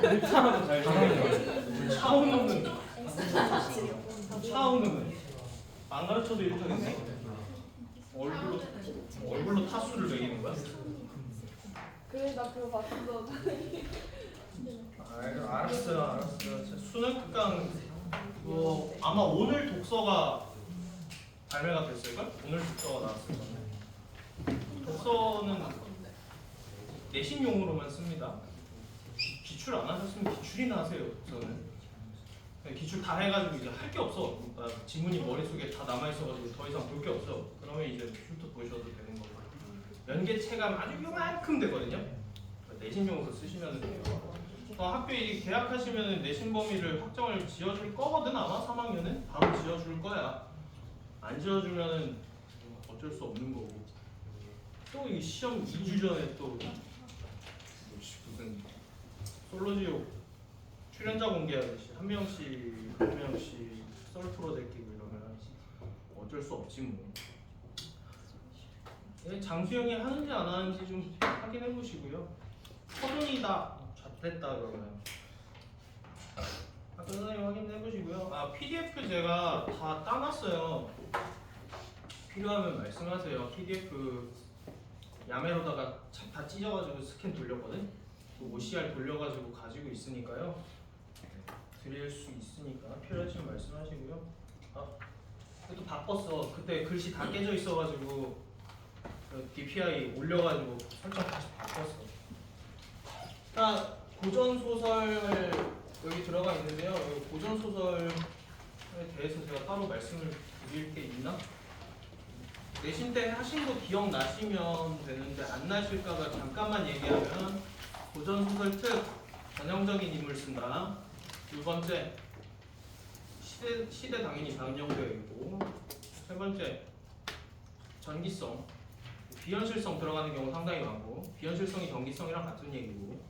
사람은 잘 지내요. 차은우는 안 가르쳐도 1등했네. 얼굴로 타수를 매기는 거야? 그래 나 그거 봤어. 알았어요. 수능 특강 아마 오늘 독서가 발매가 됐을걸? 오늘 독서가 나왔을 건데 독서는 내신용으로만 씁니다. 기출 안 하셨으면 기출이나 하세요. 독서는 기출 다 해가지고 이제 할 게 없어. 지문이 머릿속에 다 남아있어가지고 더 이상 볼 게 없어. 그러면 이제 훑어 보셔도 되는 거고 연계 체감 아주 요만큼 되거든요. 내신용으로 쓰시면 돼요. 학교에 계약하시면 내신 범위를 확정을 지어줄 거거든. 아마 3학년은 바로 지어줄 거야. 안 지어주면은 어쩔 수 없는 거고. 또 이 시험 2주 전에 또 무슨 솔로지옥 출연자 공개하듯이 한 명씩 썰 풀어제끼고 이러면 어쩔 수 없지 뭐. 장수영이 하는지 안 하는지 좀 확인해 보시고요. 서준이다 됐다 그러면 학교 선생님 확인해 보시고요. PDF 제가 다 따놨어요. 필요하면 말씀하세요. PDF 야매로다가 다 찢어가지고 스캔 돌렸거든. 또 OCR 돌려가지고 가지고 있으니까요. 드릴 수 있으니까 필요하시면 말씀하시고요. 또 바꿨어. 그때 글씨 다 깨져 있어가지고 DPI 올려가지고 설정 다시 바꿨어. 고전 소설 여기 들어가 있는데요. 고전 소설에 대해서 제가 따로 말씀을 드릴 게 있나? 내신 때 하신 거 기억나시면 되는데 안 나실까봐 잠깐만 얘기하면 고전 소설 특 전형적인 인물 쓴다. 두 번째 시대 당연히 반영되어 있고 세 번째 전기성 비현실성 들어가는 경우 상당히 많고 비현실성이 전기성이랑 같은 얘기고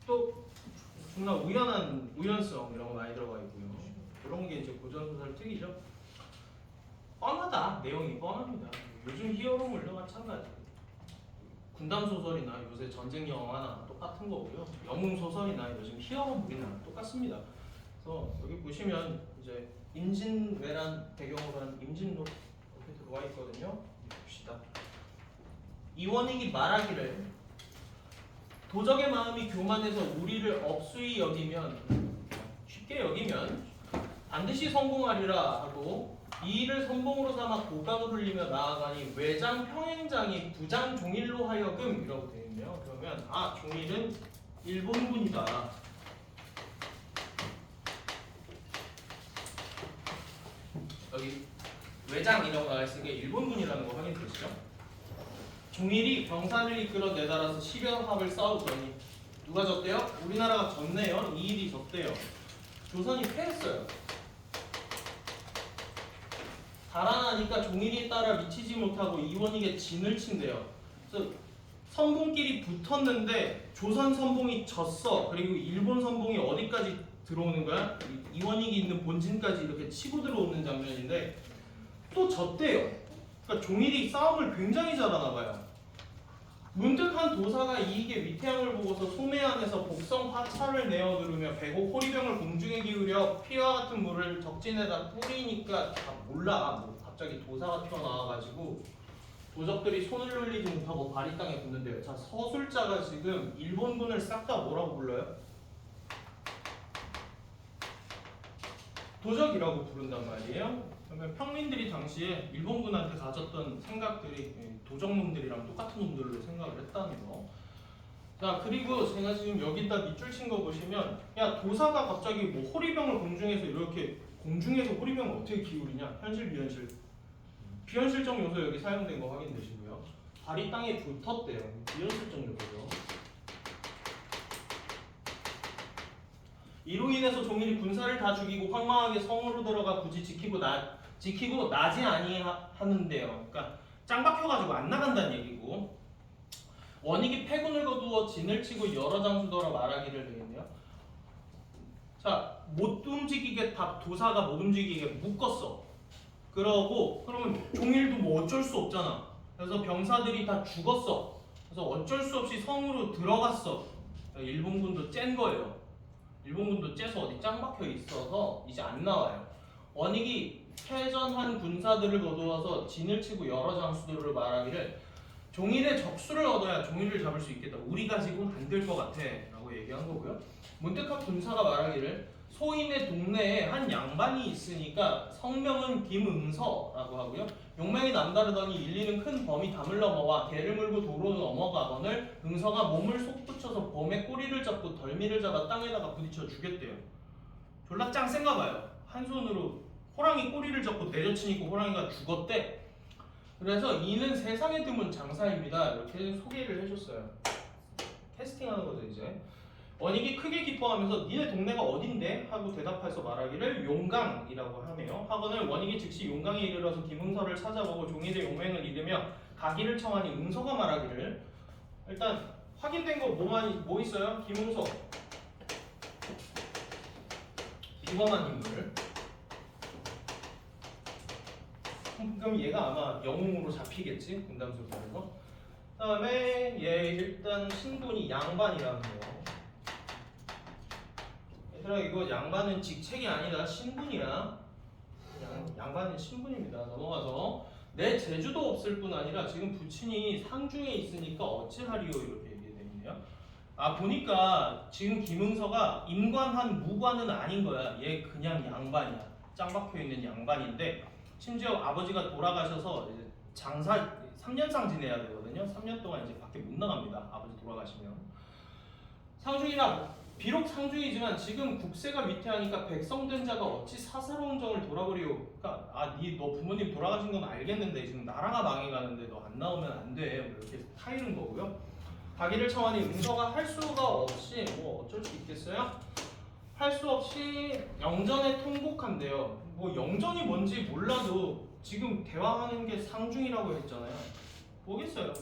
또 정말 우연한 우연성 이런 거 많이 들어가 있고요. 그런 게 이제 고전소설 특이죠. 뻔하다. 내용이 뻔합니다. 요즘 히어로물도 마찬가지. 군담 소설이나 요새 전쟁 영화나 똑같은 거고요. 영웅 소설이나 요즘 히어로물이나 똑같습니다. 그래서 여기 보시면 이제 임진왜란 배경으로 한 임진로 이렇게 들어와 있거든요. 봅시다. 이원익이 말하기를 도적의 마음이 교만해서 우리를 업수히 여기면 쉽게 여기면 반드시 성공하리라 하고 이 일을 선봉으로 삼아 고감을 흘리며 나아가니 외장 평행장이 부장 종일로 하여금 이라고 되어 있네요. 그러면 종일은 일본군이다. 여기 외장이라고 나와 있으니까 일본군이라는 거 확인되시죠? 종일이 병사를 이끌어 내달아서 10여 합을 싸우더니 누가 졌대요? 우리나라가 졌네요. 이 일이 졌대요. 조선이 패했어요. 달아나니까 종일이 따라 미치지 못하고 이원익의 진을 친대요. 그래서 선봉끼리 붙었는데 조선 선봉이 졌어. 그리고 일본 선봉이 어디까지 들어오는 거야? 이원익이 있는 본진까지 이렇게 치고 들어오는 장면인데 또 졌대요. 그러니까 종일이 싸움을 굉장히 잘하나 봐요. 문득 한 도사가 이익의 위태함을 보고서 소매 안에서 복성 화차를 내어 누르며 배고 호리병을 공중에 기울여 피와 같은 물을 적진에다 뿌리니까 다 몰라. 뭐 갑자기 도사가 튀어나와가지고 도적들이 손을 흘리지 못하고 발이 땅에 붙는데요. 자, 서술자가 지금 일본군을 싹 다 뭐라고 불러요? 도적이라고 부른단 말이에요. 그러면 평민들이 당시에 일본군한테 가졌던 생각들이 도적놈들이랑 똑같은 놈들로 생각을 했다는 거. 자, 그리고 제가 지금 여기다 밑줄 친 거 보시면 야, 도사가 갑자기 뭐 호리병을 공중에서 이렇게 공중에서 호리병을 어떻게 기울이냐? 현실 비현실. 비현실적 요소 여기 사용된 거 확인되시고요. 발이 땅에 붙었대요. 비현실적 요소죠. 이로 인해서 종일이 군사를 다 죽이고 황망하게 성으로 들어가 굳이 지키고 나지 아니하는데요. 그러니까 짱 박혀가지고 안 나간다는 얘기고 원익이 패군을 거두어 진을 치고 여러 장수더러 말하기를 되겠네요. 자, 못 움직이게 도사가 못 움직이게 묶었어. 그러면 종일도 뭐 어쩔 수 없잖아. 그래서 병사들이 다 죽었어. 그래서 어쩔 수 없이 성으로 들어갔어. 일본군도 짠 거예요. 일본군도 째서 어디 짱 박혀 있어서 이제 안 나와요. 원익이 패전한 군사들을 거두어서 진을 치고 여러 장수들을 말하기를 종일의 적수를 얻어야 종일을 잡을 수 있겠다. 우리 가지고는 안 될 것 같아 라고 얘기한 거고요. 문득한 군사가 말하기를 소인의 동네에 한 양반이 있으니까 성명은 김응서라고 하고요. 용맹이 남다르더니 일리는 큰 범이 담을 넘어와 개를 물고 도로 넘어가거늘 응서가 몸을 속 붙여서 범의 꼬리를 잡고 덜미를 잡아 땅에다가 부딪혀 죽였대요. 졸라 짱 센가 봐요. 한 손으로 호랑이 꼬리를 잡고 내려치니까 호랑이가 죽었대. 그래서 이는 세상에 드문 장사입니다. 이렇게 소개를 해줬어요. 캐스팅하는 거죠 이제. 원익이 크게 기뻐하면서 니네 동네가 어딘데? 하고 대답해서 말하기를 용강이라고 하네요. 하거늘 원익이 즉시 용강에 이르러서 김응서를 찾아보고 종일의 용맹을 잃으며 가기를 청하니 응서가 말하기를 일단 확인된 거 뭐 있어요? 김응서 비범한 인물. 그럼 얘가 아마 영웅으로 잡히겠지? 군담수에서. 그 다음에 얘 일단 신분이 양반이라는 거. 얘들아 이거 양반은 직책이 아니다 신분이야. 양반은 신분입니다. 넘어가서 내 제주도 없을 뿐 아니라 지금 부친이 상중에 있으니까 어찌하리요 이렇게 얘기되어 있네요. 아 보니까 지금 김응서가 임관한 무관은 아닌 거야. 얘 그냥 양반이야. 짱 박혀있는 양반인데 심지어 아버지가 돌아가셔서 이제 장사 3년상 지내야 되거든요. 3년 동안 이제 밖에 못 나갑니다. 아버지 돌아가시면. 상중이라 비록 상중이지만 지금 국세가 위태하니까 백성된 자가 어찌 사사로운 정을 돌아버리오. 그러니까 너 부모님 돌아가신 건 알겠는데 지금 나라가 망해가는데 너 안 나오면 안 돼. 이렇게 타이른 거고요. 가기를 청하니 응서가 할 수가 없이 뭐 어쩔 수 있겠어요? 할 수 없이 영전에 통곡한대요. 뭐 영전이 뭔지 몰라도 지금 대화하는 게 상중이라고 했잖아요. 뭐겠어요?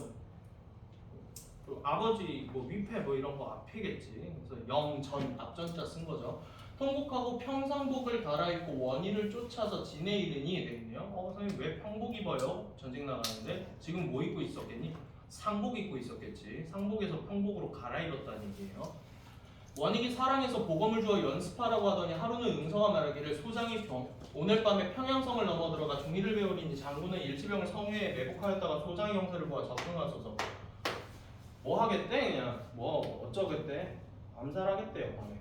아버지 뭐 위패 뭐 이런 거 앞이겠지. 그래서 영전 앞전자 쓴 거죠. 통곡하고 평상복을 갈아입고 원인을 쫓아서 진에 이르니 되겠네요. 선생님 왜 평복 입어요? 전직 나가는데 지금 뭐 입고 있었겠니? 상복 입고 있었겠지. 상복에서 평복으로 갈아입었다는 얘기예요. 원익이 사랑해서 보검을 주어 연습하라고 하더니 하루는 응서가 말하기를 소장이 오늘 밤에 평양성을 넘어 들어가 종이를 배우리니 장군은 일지병을 성회에 매복하였다가 소장의 형세를 보아 접근하소서. 뭐 하겠대? 그냥 뭐 어쩌겠대? 암살하겠대요 밤에.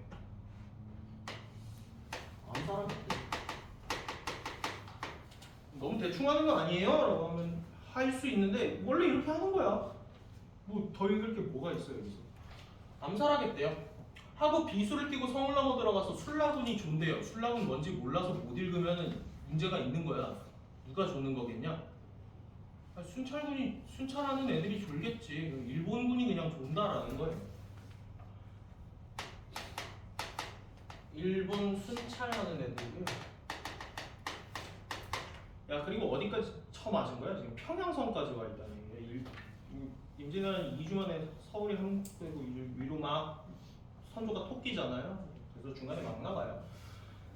암살하겠대. 너무 대충 하는 거 아니에요? 라고 하면 할 수 있는데 원래 이렇게 하는 거야. 뭐 더 읽을 게 뭐가 있어요 여기서. 암살하겠대요. 하고 비수를 띄고 성을 넘어 들어가서 술라군이 존대요. 술라군 뭔지 몰라서 못 읽으면 문제가 있는 거야. 누가 조는 거겠냐? 순찰하는 애들이 졸겠지. 일본군이 그냥 존다라는 거예요. 일본 순찰하는 애들이고요. 야 그리고 어디까지 쳐맞은 거야? 지금 평양성까지 와 있다는 얘기야. 임진왜란 2주 만에 서울이 한국되고 위로 막 선조가 토끼잖아요. 그래서 중간에 막 나가요.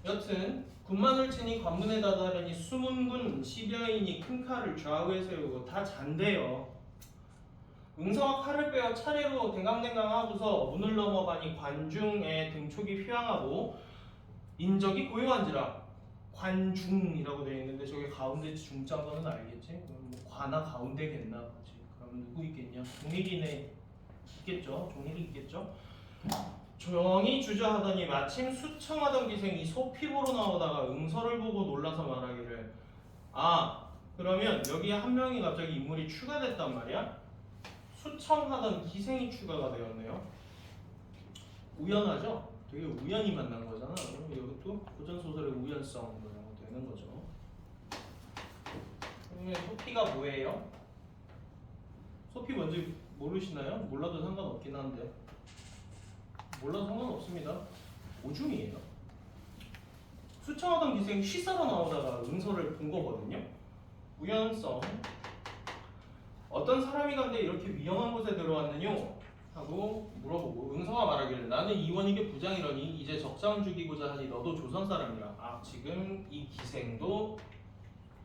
여튼 군만을 치니 관문에 다다르니 수문군 10여인이 큰 칼을 좌우에 세우고 다 잔대요. 응서가 칼을 빼어 차례로 댕강댕강하고서 문을 넘어가니 관중의 등촉이 휘황하고 인적이 고요한지라. 관중이라고 되어 있는데 저게 가운데 중자인 거는 알겠지? 그럼 뭐 관아 가운데겠나 보지. 그러면 누구 있겠냐? 종일이네 있겠죠? 종일이 있겠죠? 조용히 주저하더니 마침 수청하던 기생이 소피보로 나오다가 응서를 보고 놀라서 말하기를 그러면 여기에 한 명이 갑자기 인물이 추가됐단 말이야? 수청하던 기생이 추가가 되었네요. 우연하죠? 되게 우연히 만난 거잖아. 그럼 이것도 고전소설의 우연성 이런 거 되는 거죠. 그러면 소피가 뭐예요? 소피 뭔지 모르시나요? 몰라도 상관없긴 한데 몰라도 상관없습니다. 오줌이에요. 수청하던 기생이 쉬사로 나오다가 응서를 본 거거든요. 우연성. 어떤 사람이 간데 이렇게 위험한 곳에 들어왔느뇨? 하고 물어보고 응서가 말하기를 나는 이원익의 부장이러니 이제 적장 죽이고자 하니 너도 조선 사람이라. 지금 이 기생도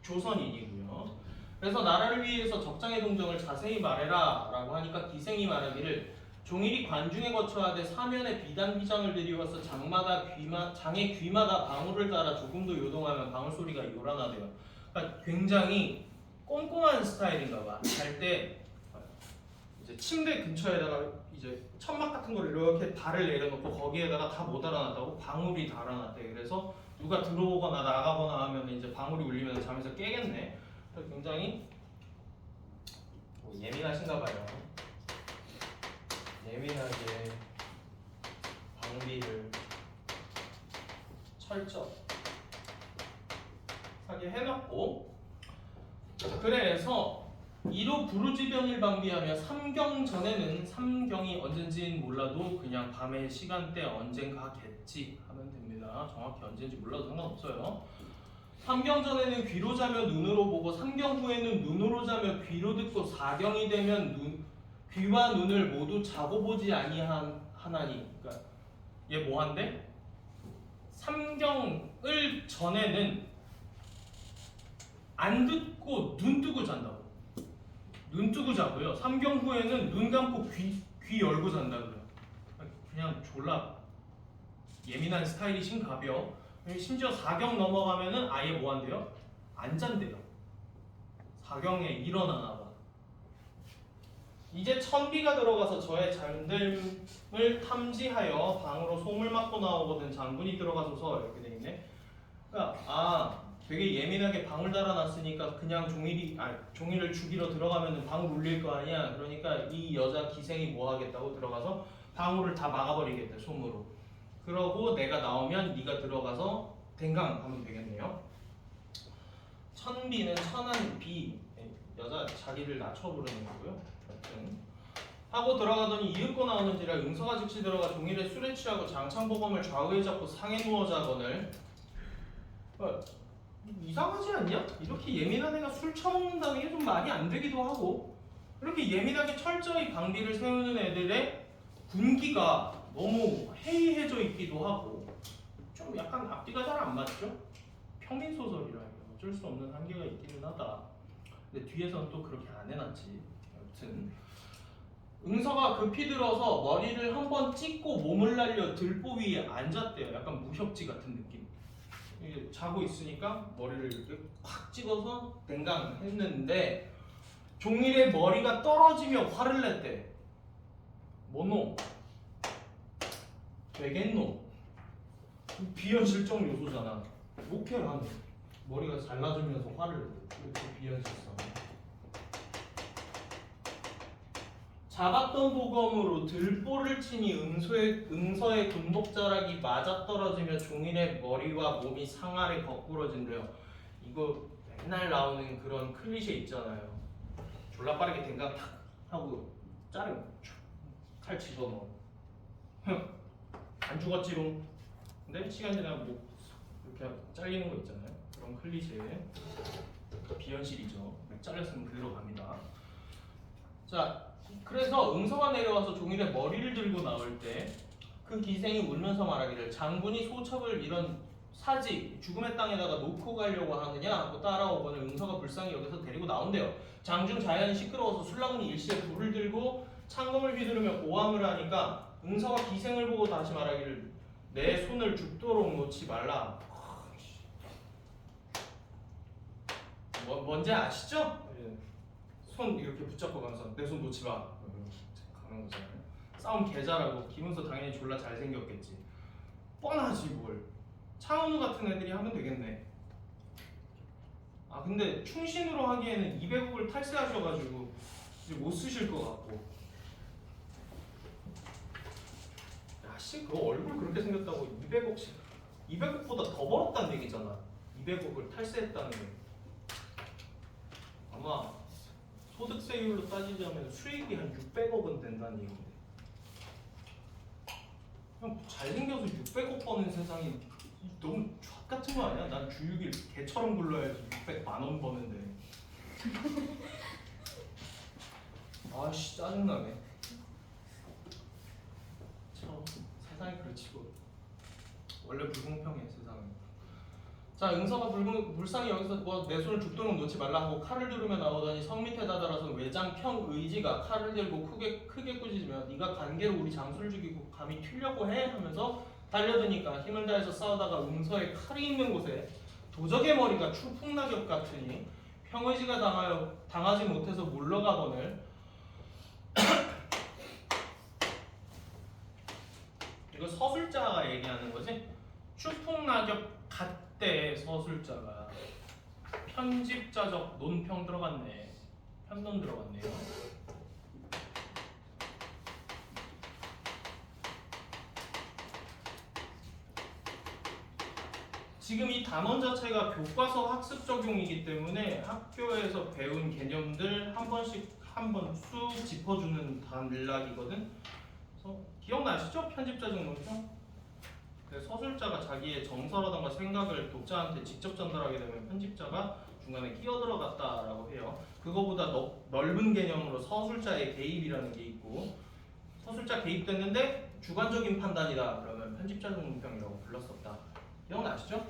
조선인이고요. 그래서 나라를 위해서 적장의 동정을 자세히 말해라 라고 하니까 기생이 말하기를 종일이 관중에 거쳐야 돼 사면에 비단비장을 들이워서 장의 귀마다 방울을 따라 조금 더 요동하면 방울 소리가 요란하대요. 그러니까 굉장히 꼼꼼한 스타일인가 봐. 잘 때 이제 침대 근처에다가 이제 천막 같은 걸 이렇게 발을 내려놓고 거기에다가 다 못 달아놨다고 방울이 달아놨대. 그래서 누가 들어오거나 나가거나 하면 이제 방울이 울리면 잠에서 깨겠네. 그래서 굉장히 예민하신가 봐요. 예민하게 방비를 철저하게 해놨고, 그래서 1호 부르지변을 방비하며 삼경 전에는 삼경이 언젠지는 몰라도 그냥 밤의 시간대 언젠가겠지 하면 됩니다. 정확히 언젠지 몰라도 상관없어요. 삼경 전에는 귀로 자며 눈으로 보고 삼경 후에는 눈으로 자며 귀로 듣고 사경이 되면 귀와 눈을 모두 자고 보지 아니하나니. 그러니까 얘 뭐한데? 삼경을 전에는 안 듣고 눈 뜨고 잔다고. 눈 뜨고 자고요. 삼경 후에는 눈 감고 귀 열고 잔다고요. 그냥 졸라 예민한 스타일이신 가벼. 심지어 사경 넘어가면은 아예 뭐 한대요? 안 잔대요. 사경에 일어나나 봐. 이제 천비가 들어가서 저의 잠듦을 탐지하여 방으로 솜을 맞고 나오거든 장군이 들어가소서. 이렇게 돼 있네. 그러니까 되게 예민하게 방울 달아놨으니까 그냥 종이를 죽이러 들어가면 방울 울릴 거 아니야. 그러니까 이 여자 기생이 뭐 하겠다고 들어가서 방울을 다 막아버리겠대, 솜으로. 그러고 내가 나오면 네가 들어가서 댕강 하면 되겠네요. 천비는 천한 비, 여자 자기를 낮춰 부르는 거고요. 여튼 하고 들어가더니 이윽고 나오는지라 응서가 즉시 들어가 종일에 술에 취하고 장창보검을 좌우에 잡고 상에 누워 자거늘. 이상하지 않냐? 이렇게 예민한 애가 술 처먹는다는 게 좀 말이 안 되기도 하고, 이렇게 예민하게 철저히 방비를 세우는 애들의 군기가 너무 해이해져 있기도 하고 좀 약간 앞뒤가 잘 안 맞죠? 평민소설이라 어쩔 수 없는 한계가 있기는 하다. 근데 뒤에서는 또 그렇게 안 해놨지. 여튼 응서가 급히 들어서 머리를 한번 찍고 몸을 날려 들보 위에 앉았대요. 약간 무협지 같은 느낌. 이게 자고 있으니까 머리를 이렇게 콱 찍어서 댕강 했는데 종일의 머리가 떨어지며 화를 냈대. 뭐노? 되겠노? 비현실적 요소잖아. 목회를 하네. 머리가 잘라주면서 화를 내고 이렇게 비현실성. 잡았던 보검으로 들보를 치니 응서의 군복자락이 맞아떨어지며 종일의 머리와 몸이 상하게 거꾸러진대요. 이거 맨날 나오는 그런 클리셰 있잖아요. 졸라 빠르게 댕강 탁 하고 자르고 칼 집어넣어. 안 죽었지롱. 근데 시간 지나면 뭐 이렇게 잘리는 거 있잖아요. 그런 클리셰. 비현실이죠. 잘렸으면 그대로 갑니다. 자, 그래서 응서가 내려와서 종일의 머리를 들고 나올 때 그 기생이 울면서 말하기를 장군이 소첩을 이런 사지 죽음의 땅에다가 놓고 가려고 하느냐 하고 따라오거늘 응서가 불쌍히 여기서 데리고 나온대요. 장중 자연이 시끄러워서 술라군이 일시에 불을 들고 창검을 휘두르며 고함을 하니까 응서가 기생을 보고 다시 말하기를 내 손을 죽도록 놓지 말라. 뭔지 아시죠? 손 이렇게 붙잡고 가면서 내 손 놓지 마. 가는 거잖아요. 싸움 개잘하고 김은서 당연히 졸라 잘생겼겠지. 뻔하지 뭘. 차은우 같은 애들이 하면 되겠네. 근데 충신으로 하기에는 200억을 탈세하셔가지고 이제 못 쓰실 것 같고. 야씨 그거 얼굴 그렇게 생겼다고 200억씩 200억보다 더 벌었다는 얘기잖아. 200억을 탈세했다는 게. 아마 소득세율로 따지자면 수익이 한 600억은 된다는 얘기인데. 그냥 잘생겨서 600억 버는 세상이 너무 쫙 같은 거 아니야? 난 주육일 개처럼 굴러야지 600만 원 버는데. 아씨 짜증나네. 참 세상이 그렇지 뭐. 원래 불공평해 세상은. 자, 응서가 불쌍히 여기서 뭐 내 손을 죽도록 놓지 말라 하고 칼을 두르며 나오더니 성 밑에 다다라서 외장 평의지가 칼을 들고 크게 꾸짖으며 네가 관계로 우리 장수를 죽이고 감히 튀려고 해? 하면서 달려드니까 힘을 다해서 싸우다가 응서의 칼이 있는 곳에 도적의 머리가 추풍낙엽 같으니 평의지가 당하지 못해서 물러가거늘 이거 서술자가 얘기하는 거지? 추풍낙엽 같대. 서술자가 편집자적 논평 들어갔네. 편론 들어갔네요. 지금 이 단원 자체가 교과서 학습 적용이기 때문에 학교에서 배운 개념들 한 번씩 한 번 쑥 짚어주는 단락이거든. 그래서 기억나시죠? 편집자적 논평? 서술자가 자기의 정서라던가 생각을 독자한테 직접 전달하게 되면 편집자가 중간에 끼어들어갔다라고 해요. 그거보다 넓은 개념으로 서술자의 개입이라는 게 있고 서술자 개입됐는데 주관적인 판단이다 그러면 편집자적 논평이라고 불렀었다. 기억나시죠?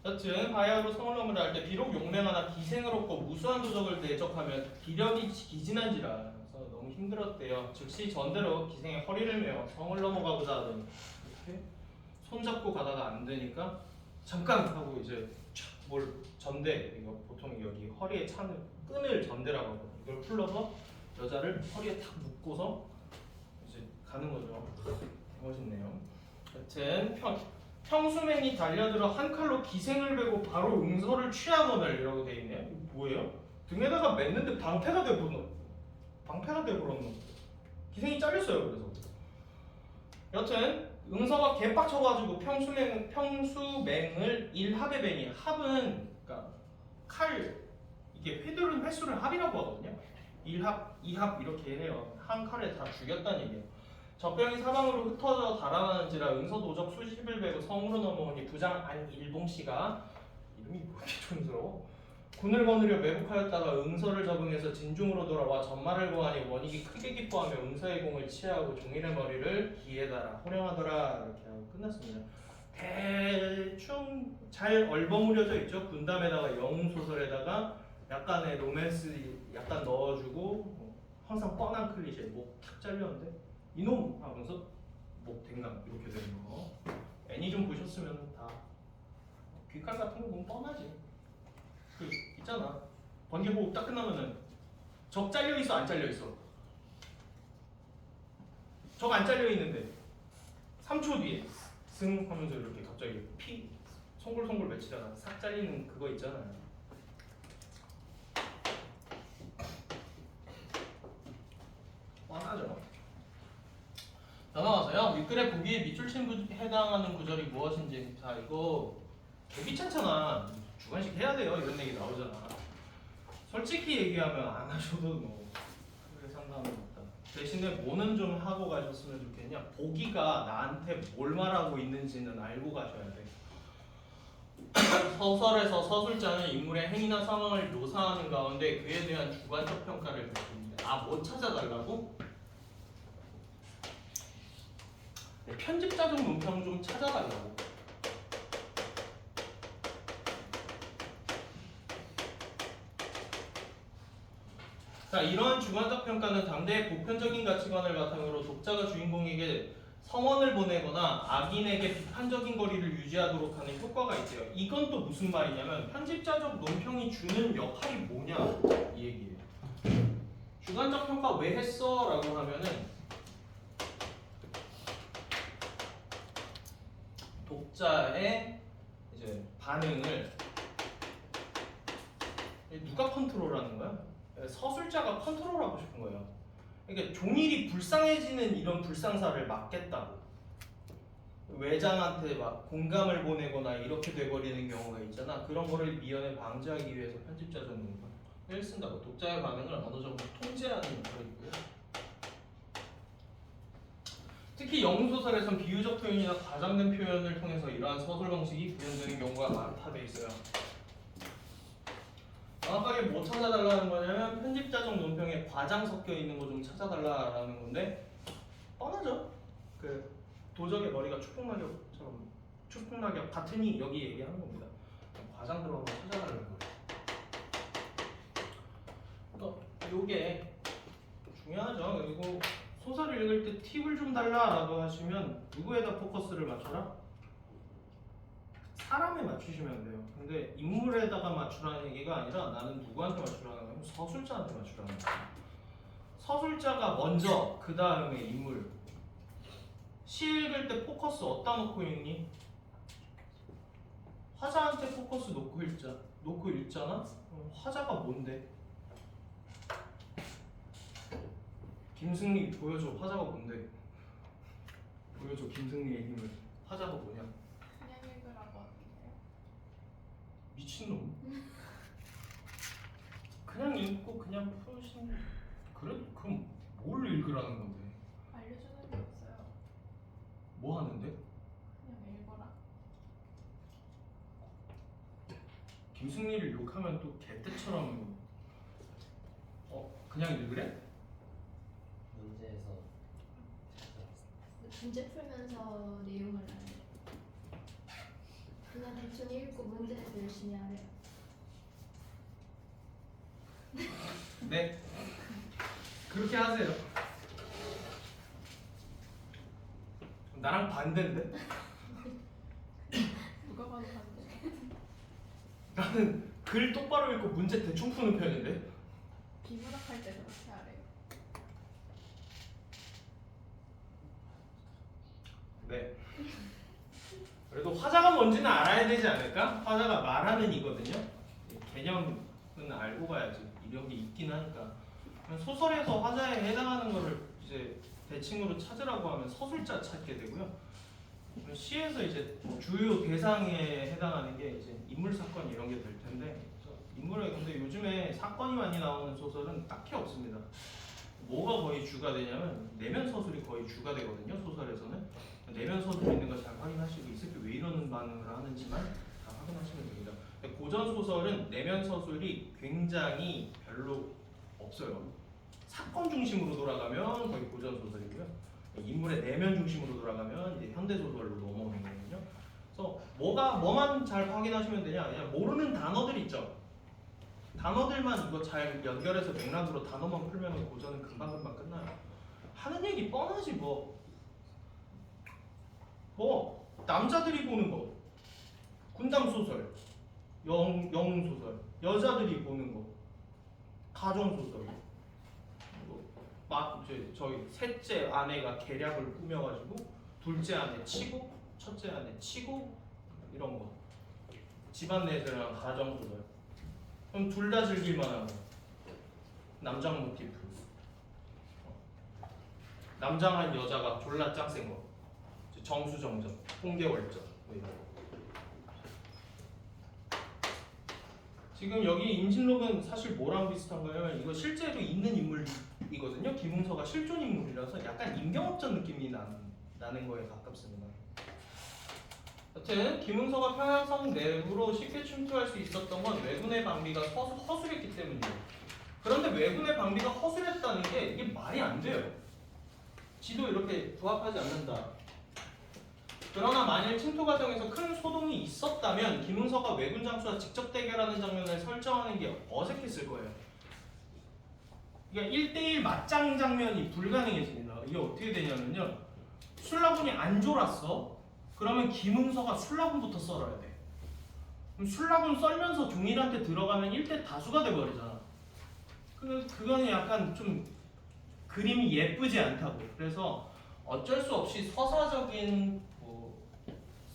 여튼 바야흐로 성을 넘으려 할 때 비록 용맹하나 기생을 얻고 무수한 도적을 대적하며 기력이 기진한지라 그래서 너무 힘들었대요. 즉시 전대로 기생의 허리를 메어 성을 넘어가고자 하더니 이렇게 손잡고 가다가 안 되니까 잠깐 하고 이제 뭘 전대 이거 보통 여기 허리에 차는 끈을 전대라고 하거든요. 이걸 풀러서 여자를 허리에 탁 묶고서 이제 가는 거죠. 멋있네요. 여튼 평수맹이 달려들어 한 칼로 기생을 베고 바로 응서를 취하거늘이라고 돼 있네요. 이거 뭐예요? 등에다가 맸는데 방패가 돼버렸노. 기생이 잘렸어요. 그래서 여튼 응서가 개빡쳐가지고 평수맹을 일합에 베니 합은 그러니까 칼 이게 휘두른 횟수를 합이라고 하거든요. 1합, 2합 이렇게 해요. 한 칼에 다 죽였다는 얘기예요. 적병이 사방으로 흩어져 달아나는지라 응서도적 수십을 베고 성으로 넘어오니 부장 안일봉씨가 이름이 왜 이렇게 촌스러워? 군을 거느려 매복하였다가 응서를 적응해서 진중으로 돌아와 전말을 보하니 원익이 크게 기뻐하며 응서의 공을 치하고 종일의 머리를 기에 달아 호령하더라 이렇게 하고 끝났습니다. 대충 잘 얼버무려져 있죠. 군담에다가 영웅소설에다가 약간의 로맨스 약간 넣어주고 항상 뻔한 클리셰 목 탁 잘렸는데 이놈 하면서 목 댕강 이렇게 되는 거. 애니 좀 보셨으면 다 귀칼 같은 거 보면 뻔하지. 그 있잖아. 번개보고 딱 끝나면은 적 잘려 있어 안 잘려 있어. 적 안 잘려 있는데 3초 뒤에 승 하면서 이렇게 갑자기 피 송골송골 맺히다가 싹 잘리는 그거 있잖아요. 뻔하죠. 넘어가서요. 윗글의 보기에 밑줄 친 해당하는 구절이 무엇인지. 자 이거 귀찮잖아. 주관식 해야 돼요. 이런 얘기 나오잖아. 솔직히 얘기하면 안 하셔도 뭐 크게 상관은 없다. 대신에 뭐는 좀 하고 가셨으면 좋겠냐. 보기가 나한테 뭘 말하고 있는지는 알고 가셔야 돼. 서설에서 서술자는 인물의 행위나 상황을 묘사하는 가운데 그에 대한 주관적 평가를 줍니다. 아, 뭐 찾아달라고? 네, 편집자적 논평 좀 찾아달라고. 자, 이러한 주관적 평가는 당대의 보편적인 가치관을 바탕으로 독자가 주인공에게 성원을 보내거나 악인에게 비판적인 거리를 유지하도록 하는 효과가 있대요. 이건 또 무슨 말이냐면 편집자적 논평이 주는 역할이 뭐냐 이 얘기예요. 주관적 평가 왜 했어? 라고 하면은 독자의 이제 반응을 누가 컨트롤하는 거야? 서술자가 컨트롤하고 싶은 거예요. 그러니까 종일이 불쌍해지는 이런 불상사를 막겠다고. 외장한테 막 공감을 보내거나 이렇게 돼버리는 경우가 있잖아. 그런 거를 미연에 방지하기 위해서 편집자적 논평을 쓴다고. 독자의 반응을 어느 정도 통제하는 역할이고요. 특히 영웅소설에선 비유적 표현이나 과장된 표현을 통해서 이러한 서술 방식이 구현되는 경우가 많다 돼 있어요. 정확하게 뭐 찾아달라는 거냐면 편집자적 논평에 과장 섞여 있는 거 좀 찾아달라는 건데 뻔하죠. 그 도적의 머리가 추풍낙엽처럼 추풍낙엽 같으니 여기 얘기하는 겁니다. 과장 들어가면 찾아가려는 거예요. 그러니까 요게 중요하죠. 그리고 소설을 읽을 때 팁을 좀 달라라고 하시면 누구에다 포커스를 맞춰라? 사람에 맞추시면 돼요. 근데 인물에다가 맞추라는 얘기가 아니라 나는 누구한테 맞추라는 거예요? 서술자한테 맞추라는 거예요. 서술자가 먼저 그 다음에 인물. 시 읽을 때 포커스 어디다 놓고 읽니? 화자한테 포커스 놓고 읽잖아? 화자가 뭔데? 김승리 보여줘. 화자가 뭔데? 보여줘. 김승리의 힘을. 화자가 뭐냐? 그냥 읽으라고 하는데요. 미친놈. 그냥 읽고 그냥 푸신. 그래? 그럼 뭘 읽으라는 건데? 알려주는 게 없어요. 뭐 하는데? 그냥 읽어라. 김승리를 욕하면 또 개떼처럼 그냥 읽으래? 문제에서 문제 풀면서 내용을 알아요. 그냥 대충 읽고 문제에서 열심히 하래요. 네. 그렇게 하세요. 나랑 반대인데? 누가 봐도 반대. 나는 글 똑바로 읽고 문제 대충 푸는 편인데? 비문학할 때 그렇게 하래요. 네. 그래도 화자가 뭔지는 알아야 되지 않을까? 화자가 말하는 이거든요. 개념은 알고 가야지. 이런 게 있긴 하니까. 소설에서 화자에 해당하는 거를 이제 대칭으로 찾으라고 하면 서술자 찾게 되고요. 시에서 이제 주요 대상에 해당하는 게 이제 인물 사건 이런 게 될 텐데, 인물에 근데 요즘에 사건이 많이 나오는 소설은 딱히 없습니다. 뭐가 거의 주가 되냐면 내면 서술이 거의 주가 되거든요. 소설에서는 내면 서술 있는 거 잘 확인하시고 이 새끼 왜 이러는 반응을 하는지만 다 확인하시면 됩니다. 고전 소설은 내면 서술이 굉장히 별로 없어요. 사건 중심으로 돌아가면 거의 고전 소설이고요. 인물의 내면 중심으로 돌아가면 이제 현대 소설로 넘어오는 거거든요. 그래서 뭐만 잘 확인하시면 되냐? 그냥 모르는 단어들 있죠. 단어들만 이거 잘 연결해서 맥락으로 단어만 풀면 고전은 금방금방 끝나요. 하는 얘기 뻔하지 뭐 남자들이 보는 거 군담 소설, 영웅 소설, 여자들이 보는 거 가정 소설. 막 이제 저희 셋째 아내가 계략을 꾸며가지고 둘째 아내 치고 첫째 아내 치고 이런 거 집안 내세랑 가정 소설. 그럼 둘 다 즐길만한 거 남장 모티프. 남장한 여자가 졸라 짱센 거 정수정전, 홍계월전 뭐 이런 거. 지금 여기 임진록은 사실 뭐랑 비슷한 거냐면 이거 실제로 있는 인물이거든요. 김웅서가 실존 인물이라서 약간 임경업전 느낌이 나는 거에 가깝습니다. 여튼 김웅서가 평양성 내부로 쉽게 침투할 수 있었던 건 왜군의 방비가 허술했기 때문이에요. 그런데 왜군의 방비가 허술했다는 게 이게 말이 안 돼요. 지도 이렇게 부합하지 않는다. 그러나 만일 침투 과정에서 큰 소동이 있었다면 김웅서가 왜군 장수와 직접 대결하는 장면을 설정하는 게 어색했을 거예요. 그러니까 1대1 맞짱 장면이 불가능해집니다. 이게 어떻게 되냐면요. 술라군이 안 졸았어. 그러면 김웅서가 술라군부터 썰어야 돼. 그럼 술라군 썰면서 종일한테 들어가면 1대 다수가 돼버리잖아. 그거는 약간 좀 그림이 예쁘지 않다고. 그래서 어쩔 수 없이 서사적인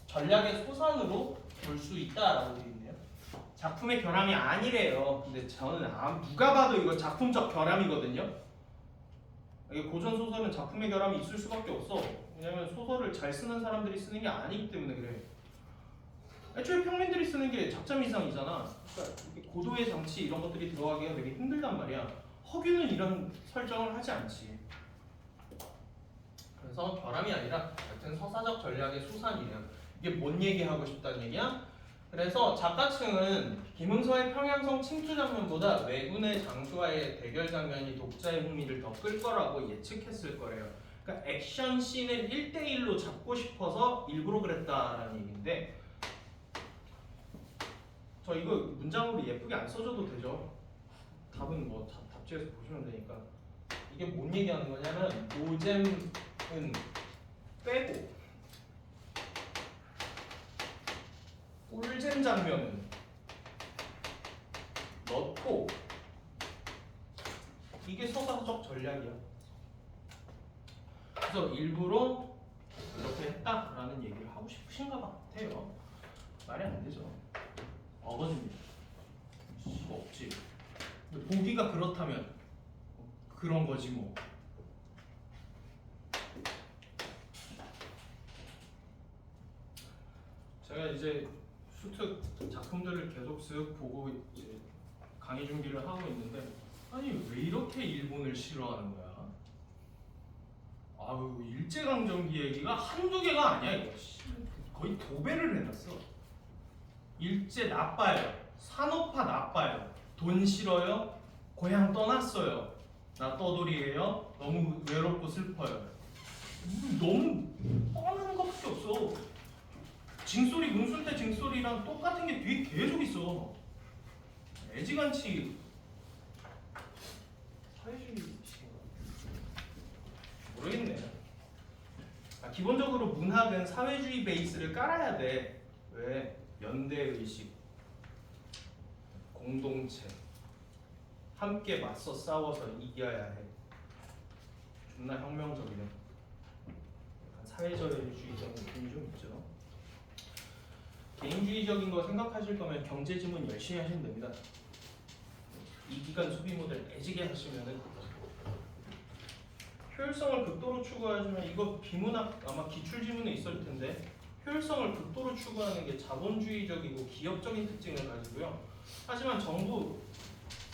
전략의 소산으로 볼 수 있다라고 되어 있네요. 작품의 결함이 아니래요. 근데 저는 누가 봐도 이거 작품적 결함이거든요. 이게 고전 소설은 작품의 결함이 있을 수밖에 없어. 왜냐면 소설을 잘 쓰는 사람들이 쓰는 게 아니기 때문에 그래. 애초에 평민들이 쓰는 게 작점 이상이잖아. 그러니까 고도의 장치 이런 것들이 들어가기가 되게 힘들단 말이야. 허균은 이런 설정을 하지 않지. 그래서 결함이 아니라 하여튼 서사적 전략의 수산이래요. 이게 뭔 얘기하고 싶다는 얘기야? 그래서 작가층은 김웅서의 평양성 침투 장면보다 왜군의 장수와의 대결 장면이 독자의 흥미를 더 끌 거라고 예측했을 거래요. 그러니까 액션 씬을 1대1로 잡고 싶어서 일부러 그랬다라는 얘기인데 저 이거 문장으로 예쁘게 안 써줘도 되죠. 답은 뭐 답지에서 보시면 되니까. 이게 뭔 얘기하는 거냐면 노잼은 빼고 꿀잼 장면은 넣고 이게 서사적 전략이야. 그래서 일부러 이렇게 했다라는 얘기를 하고 싶으신가 같아요. 말이 안 되죠. 어거지입니다. 수가 없지. 근데 보기가 그렇다면 그런 거지 뭐. 제가 이제 수특 작품들을 계속 쓱 보고 이제 강의 준비를 하고 있는데 아니 왜 이렇게 일본을 싫어하는 거야? 아유 일제강점기 얘기가 한두 개가 아니야 이거. 거의 도배를 해놨어. 일제 나빠요. 산업화 나빠요. 돈 싫어요. 고향 떠났어요. 나 떠돌이에요. 너무 외롭고 슬퍼요. 너무 뻔한 것밖에 없어. 징소리 문순태 징소리랑 똑같은 게 뒤에 계속 있어. 애지간치 사회주의식인가? 모르겠네. 기본적으로 문학은 사회주의 베이스를 깔아야 돼. 왜? 연대의식, 공동체, 함께 맞서 싸워서 이겨야 해. 존나 혁명적이네. 약간 사회주의적인 느낌이 좀 있죠. 개인주의적인 거 생각하실 거면 경제 지문 열심히 하시면 됩니다. 이 기간 소비 모델 애지게 하시면은 효율성을 극도로 추구하지만 이거 비문학 아마 기출 지문에 있을 텐데 효율성을 극도로 추구하는 게 자본주의적이고 기업적인 특징을 가지고요. 하지만 정부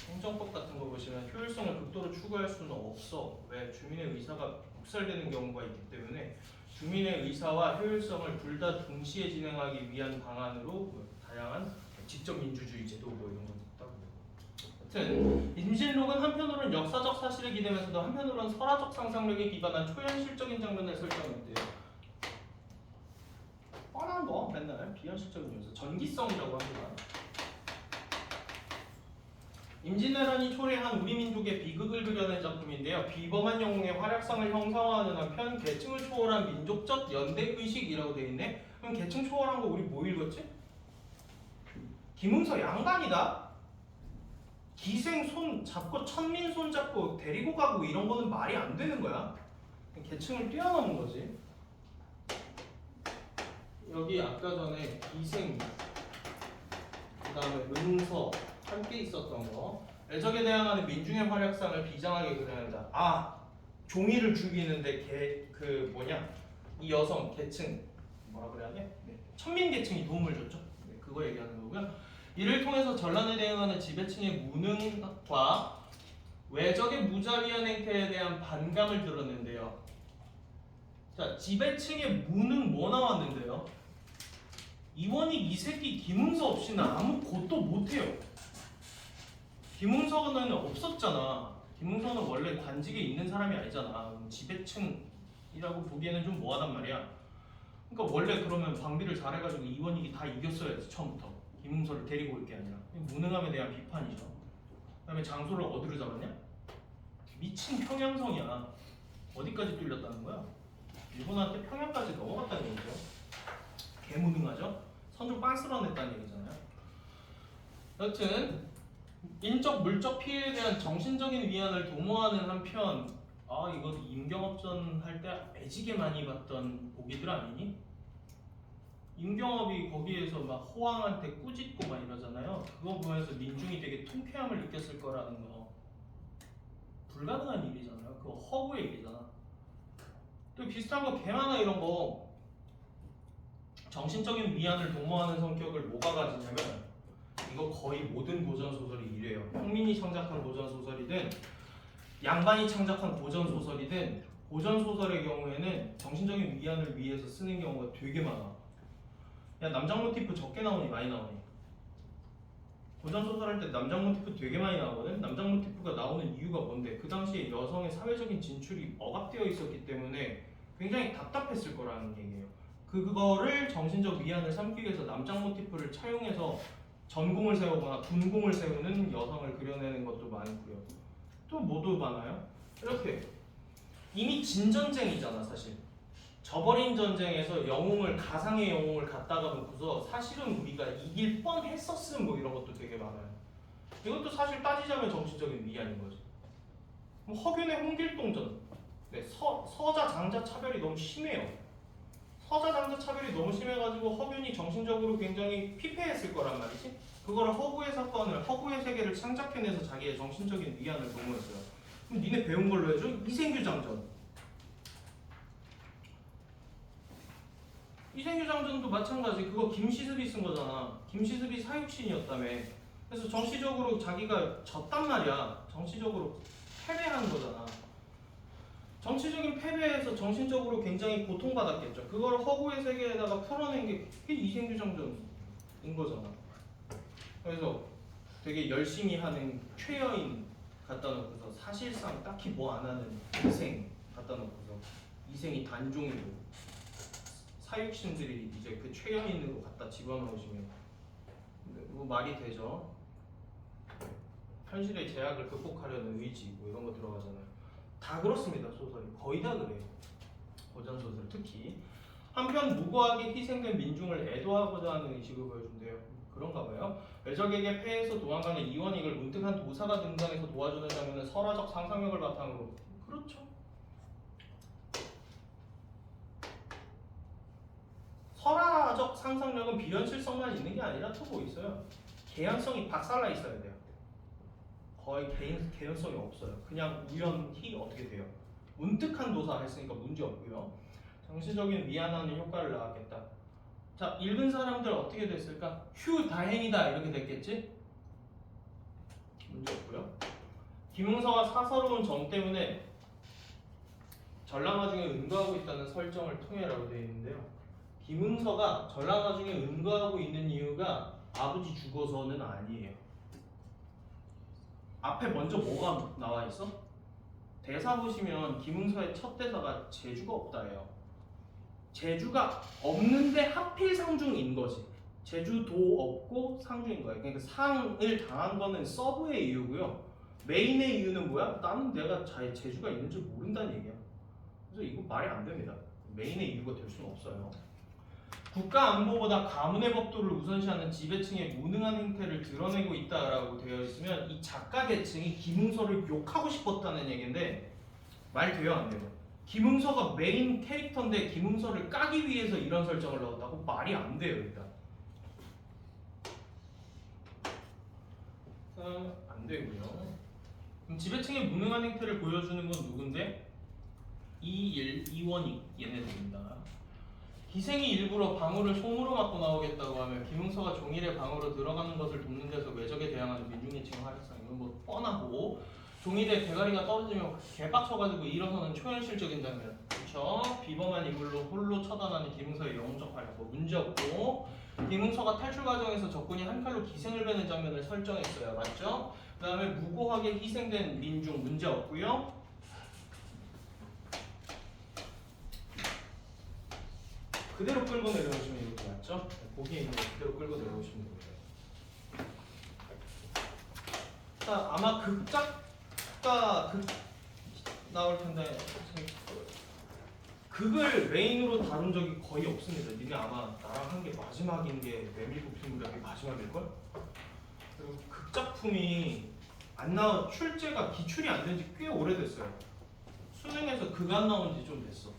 행정법 같은 거 보시면 효율성을 극도로 추구할 수는 없어. 왜? 주민의 의사가 묵살되는 경우가 있기 때문에 주민의 의사와 효율성을 둘 다 동시에 진행하기 위한 방안으로 다양한 직접 민주주의 제도 뭐 이런 거 있다고. 하여튼 임진록은 한편으로는 역사적 사실에 기대면서도 한편으로는 설화적 상상력에 기반한 초현실적인 장면을 설정했대요. 뻔한 거 맨날 비현실적인 요소 전기성이라고 합니다. 임진왜란이 초래한 우리 민족의 비극을 그려낸 작품인데요. 비범한 영웅의 활약상을 형성하는 한편 계층을 초월한 민족적 연대의식이라고 되어 있네. 그럼 계층 초월한 거 우리 뭐 읽었지? 김응서 양반이다? 기생 손 잡고 천민 손 잡고 데리고 가고 이런 거는 말이 안 되는 거야. 계층을 뛰어넘은 거지. 여기 아까 전에 기생 그 다음에 응서 함께 있었던 거 애적에 대항하는 민중의 활약상을 비장하게 그려낸다. 아 종이를 죽이는데 이 여성 계층 뭐라 그래야 돼? 네. 천민 계층이 도움을 줬죠. 네, 그거 얘기하는 거고요. 이를 통해서 전란에 대응하는 지배층의 무능과 외적의 무자비한 행태에 대한 반감을 드러낸대요. 자 지배층의 무능 뭐 나왔는데요? 이원익 이 새끼 김응서 없이는 아무 것도 못해요. 김응서는 없었잖아. 김응서는 원래 관직에 있는 사람이 아니잖아. 지배층이라고 보기에는 좀 뭐하단 말이야. 그러니까 원래 그러면 방비를 잘해가지고 이원익이 다 이겼어야지 처음부터. 김응서를 데리고 올 게 아니라. 무능함에 대한 비판이죠. 그 다음에 장소를 어디로 잡았냐? 미친 평양성이야. 어디까지 뚫렸다는 거야? 일본한테 평양까지 넘어갔다는 얘기죠. 개무능하죠? 선조 빤스런했다는 얘기잖아요. 여튼 인적 물적 피해에 대한 정신적인 위안을 도모하는 한편 이거 임경업전 할 때 매지게 많이 봤던 보기들 아니니? 임경업이 거기에서 막 호황한테 꾸짖고 막 이러잖아요. 그거 보면서 민중이 되게 통쾌함을 느꼈을 거라는 거 불가능한 일이잖아요. 그거 허구의 일이잖아. 또 비슷한 거 개 많아 이런 거. 정신적인 위안을 도모하는 성격을 뭐가 가지냐면 이거 거의 모든 고전소설이 이래요. 평민이 창작한 고전소설이든 양반이 창작한 고전소설이든 고전소설의 경우에는 정신적인 위안을 위해서 쓰는 경우가 되게 많아. 야 남장 모티프 적게 나오니 많이 나오니? 고전 소설 할 때 남장 모티프 되게 많이 나오거든. 남장 모티프가 나오는 이유가 뭔데? 그 당시에 여성의 사회적인 진출이 억압되어 있었기 때문에 굉장히 답답했을 거라는 얘기예요. 그거를 정신적 위안을 삼기 위해서 남장 모티프를 차용해서 전공을 세우거나 군공을 세우는 여성을 그려내는 것도 많고요. 또 뭐도 많아요? 이렇게 이미 진전쟁이잖아 사실. 저버린 전쟁에서 영웅을 가상의 영웅을 갖다가 놓고서 사실은 우리가 이길 뻔했었음 뭐 이런 것도 되게 많아요. 이것도 사실 따지자면 정치적인 위안인 거지. 허균의 홍길동전. 네, 서자 장자 차별이 너무 심해요. 서자 장자 차별이 너무 심해가지고 허균이 정신적으로 굉장히 피폐했을 거란 말이지. 그거를 허구의 사건을 허구의 세계를 창작해내서 자기의 정신적인 위안을 도모했어요. 그럼 니네 배운 걸로 해줘? 이생규 장전. 이생규 장전도 마찬가지. 그거 김시습이 쓴 거잖아. 김시습이 사육신이었다며. 그래서 정치적으로 자기가 졌단 말이야. 정치적으로 패배한 거잖아. 정치적인 패배에서 정신적으로 굉장히 고통받았겠죠. 그걸 허구의 세계에다가 풀어낸 게 그게 이생규 장전인 거잖아. 그래서 되게 열심히 하는 최여인 갖다 놓고서 사실상 딱히 뭐 안 하는 이생 갖다 놓고서 이생이 단종이고 사육신들이 이제 그 최여인으로 갖다 집어넣으시면 뭐 말이 되죠. 현실의 제약을 극복하려는 의지 뭐 이런 거 들어가잖아요. 다 그렇습니다. 소설이 거의 다 그래요. 고전 소설 특히. 한편 무고하게 희생된 민중을 애도하고자 하는 의식을 보여준대요. 그런가 봐요. 외적에게 패해서 도망가는 이원익을 문득 한 도사가 등장해서 도와주는 장면은 설화적 상상력을 바탕으로. 그렇죠. 설화적 상상력은 비현실성만 있는 게 아니라 또 뭐 있어요. 개연성이 박살나 있어야 돼요. 거의 개연성이 없어요. 그냥 우연히 어떻게 돼요. 문득 한 도사 했으니까 문제 없고요. 정신적인 위안하는 효과를 낳았겠다. 자, 읽은 사람들 어떻게 됐을까? 휴 다행이다 이렇게 됐겠지? 문제 없고요. 김응서가 사서로운 점 때문에 전랑화 중에 은거하고 있다는 설정을 통해라고 되어 있는데요. 김응서가 전랑화 중에 은거하고 있는 이유가 아버지 죽어서는 아니에요. 앞에 먼저 뭐가 나와 있어? 대사 보시면 김응서의 첫 대사가 재주가 없다예요. 재주가 없는데 하필 상중인 거지. 재주도 없고 상중인 거예요. 그러니까 상을 당한 거는 서브의 이유고요. 메인의 이유는 뭐야? 나는 내가 재주가 있는 줄 모른다는 얘기야. 그래서 이거 말이 안 됩니다. 메인의 이유가 될 수는 없어요. 국가 안보보다 가문의 법도를 우선시하는 지배층의 무능한 행태를 드러내고 있다라고 되어 있으면 이 작가 계층이 김응서를 욕하고 싶었다는 얘기인데 말 돼요 안 돼요? 김응서가 메인 캐릭터인데 김응서를 까기 위해서 이런 설정을 넣었다고? 말이 안 돼요 일단. 안 되고요. 그럼 지배층의 무능한 행태를 보여주는 건 누군데? 이원익 얘네들입니다. 기생이 일부러 방울을 손으로 맞고 나오겠다고 하면 김응서가 종일의 방으로 들어가는 것을 돕는 데서 외적에 대항하는 민중계층의 활약상 이건 뭐 뻔하고 종일의 대가리가 떨어지면 개빡쳐가지고 일어서는 초현실적인 장면 그쵸? 비범한 이불로 홀로 처단하는 김응서의 영웅적 활약 뭐 문제없고 김응서가 탈출 과정에서 적군이 한 칼로 기생을 베는 장면을 설정했어요 맞죠? 그 다음에 무고하게 희생된 민중 문제없고요 그대로 끌고 내려오시면 이렇게 맞죠? 거기에 있는 거 그대로 끌고 내려오시면 됩니다. 자, 아마 극작가 나올 텐데 극을 메인으로 다룬 적이 거의 없습니다. 니네 아마 나랑 한 게 마지막인 게 메밀꽃 무렵이 마지막일걸? 그리고 극작품이 안 나온 출제가 기출이 안 된 지 꽤 오래됐어요. 수능에서 극 안 나온 지 좀 됐어.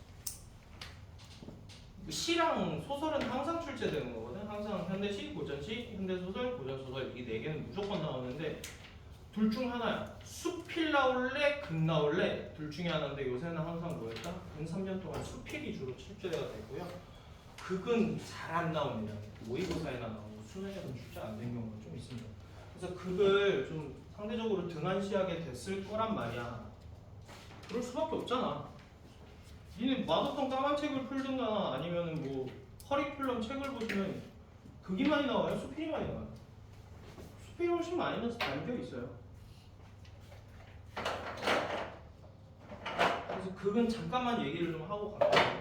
시랑 소설은 항상 출제되는 거거든. 항상 현대시, 고전시, 현대소설, 고전소설 이 4개는 무조건 나오는데 둘 중 하나야. 수필 나올래, 극 나올래 둘 중에 하나인데 요새는 항상 뭐였다? 근 3년 동안 수필이 주로 출제가 되고요. 극은 잘 안 나옵니다. 모의고사에나 나오고 수능에는 출제 안 된 경우가 좀 있습니다. 그래서 극을 좀 상대적으로 등한시하게 됐을 거란 말이야. 그럴 수밖에 없잖아. 니는 맛없던 까만 책을 풀든가 아니면은 뭐 커리큘럼 책을 보시면 극이 많이 나와요? 수필이 많이 나와요? 스펙이 훨씬 마이너스 담겨 있어요. 그래서 극은 잠깐만 얘기를 좀 하고 갈게요.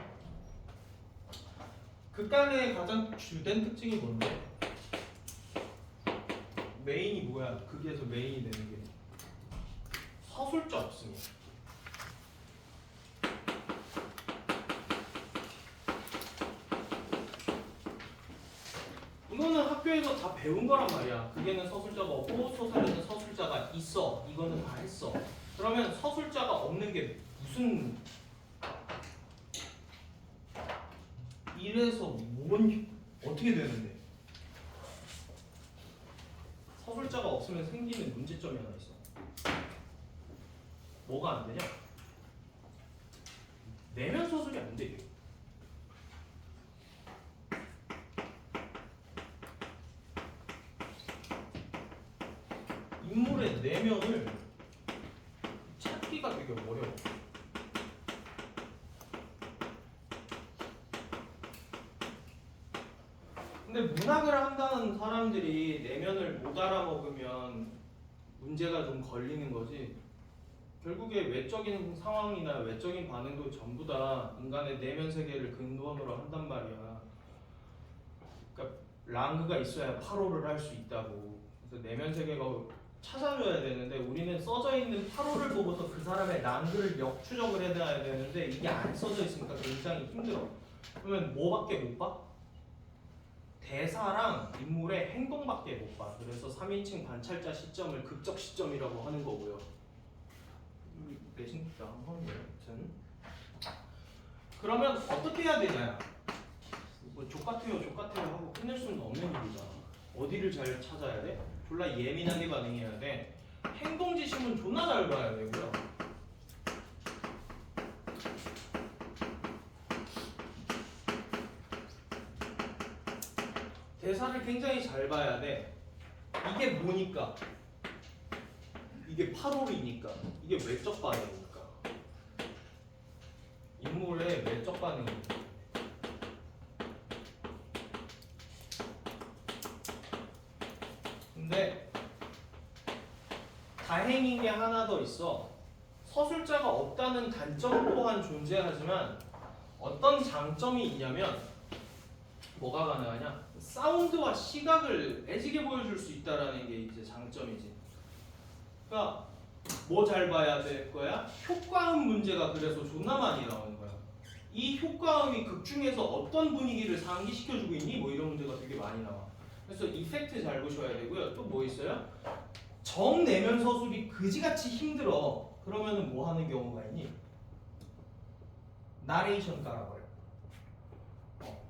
극간의 가장 주된 특징이 뭔데? 메인이 뭐야? 극에서 메인이 되는 게 서술자 없음이야. 이거는 학교에서 다 배운 거란 말이야. 극에는 서술자가 없고 소설에는 서술자가 있어. 이거는 다 했어. 그러면 서술자가 없는 게 무슨 이래서 뭔 어떻게 되는데? 서술자가 없으면 생기는 문제점이 하나 있어. 뭐가 안 되냐? 내면 서술이 안 돼. 인물의 내면을 찾기가 되게 어려워. 근데 문학을 한다는 사람들이 내면을 못 알아먹으면 문제가 좀 걸리는 거지. 결국에 외적인 상황이나 외적인 반응도 전부 다 인간의 내면 세계를 근원으로 한단 말이야. 그러니까 랑그가 있어야 파로를 할 수 있다고. 그래서 내면 세계가 찾아줘야 되는데 우리는 써져 있는 파로를 보고서 그 사람의 랑그를 역추적을 해야 되는데 이게 안 써져 있으니까 굉장히 힘들어. 그러면 뭐밖에 못 봐? 대사랑 인물의 행동밖에 못 봐. 그래서 3인칭 관찰자 시점을 극적 시점이라고 하는 거고요. 내신 한번 아무튼 그러면 어떻게 해야 되냐? 뭐 족같아요 하고 끝낼 수는 없는 일이잖아. 어디를 잘 찾아야 돼? 졸라 예민하게 반응해야 돼. 행동 지심은 존나 잘 봐야 되고요. 대사를 굉장히 잘 봐야 돼. 이게 뭐니까? 이게 8월이니까. 이게 외적 반응이니까. 인물의 외적 반응이니까. 근데 다행인 게 하나 더 있어. 서술자가 없다는 단점 또한 존재하지만 어떤 장점이 있냐면 뭐가 가능하냐? 사운드와 시각을 애지게 보여줄 수 있다라는 게 이제 장점이지. 그러니까 뭐 잘 봐야 될 거야? 효과음 문제가 그래서 존나 많이 나오는 거야. 이 효과음이 극 중에서 어떤 분위기를 상기시켜주고 있니? 뭐 이런 문제가 되게 많이 나와. 그래서 이펙트 잘 보셔야 되고요. 또 뭐 있어요? 정내면 서술이 그지같이 힘들어. 그러면은 뭐 하는 경우가 있니? 나레이션 깔아버려.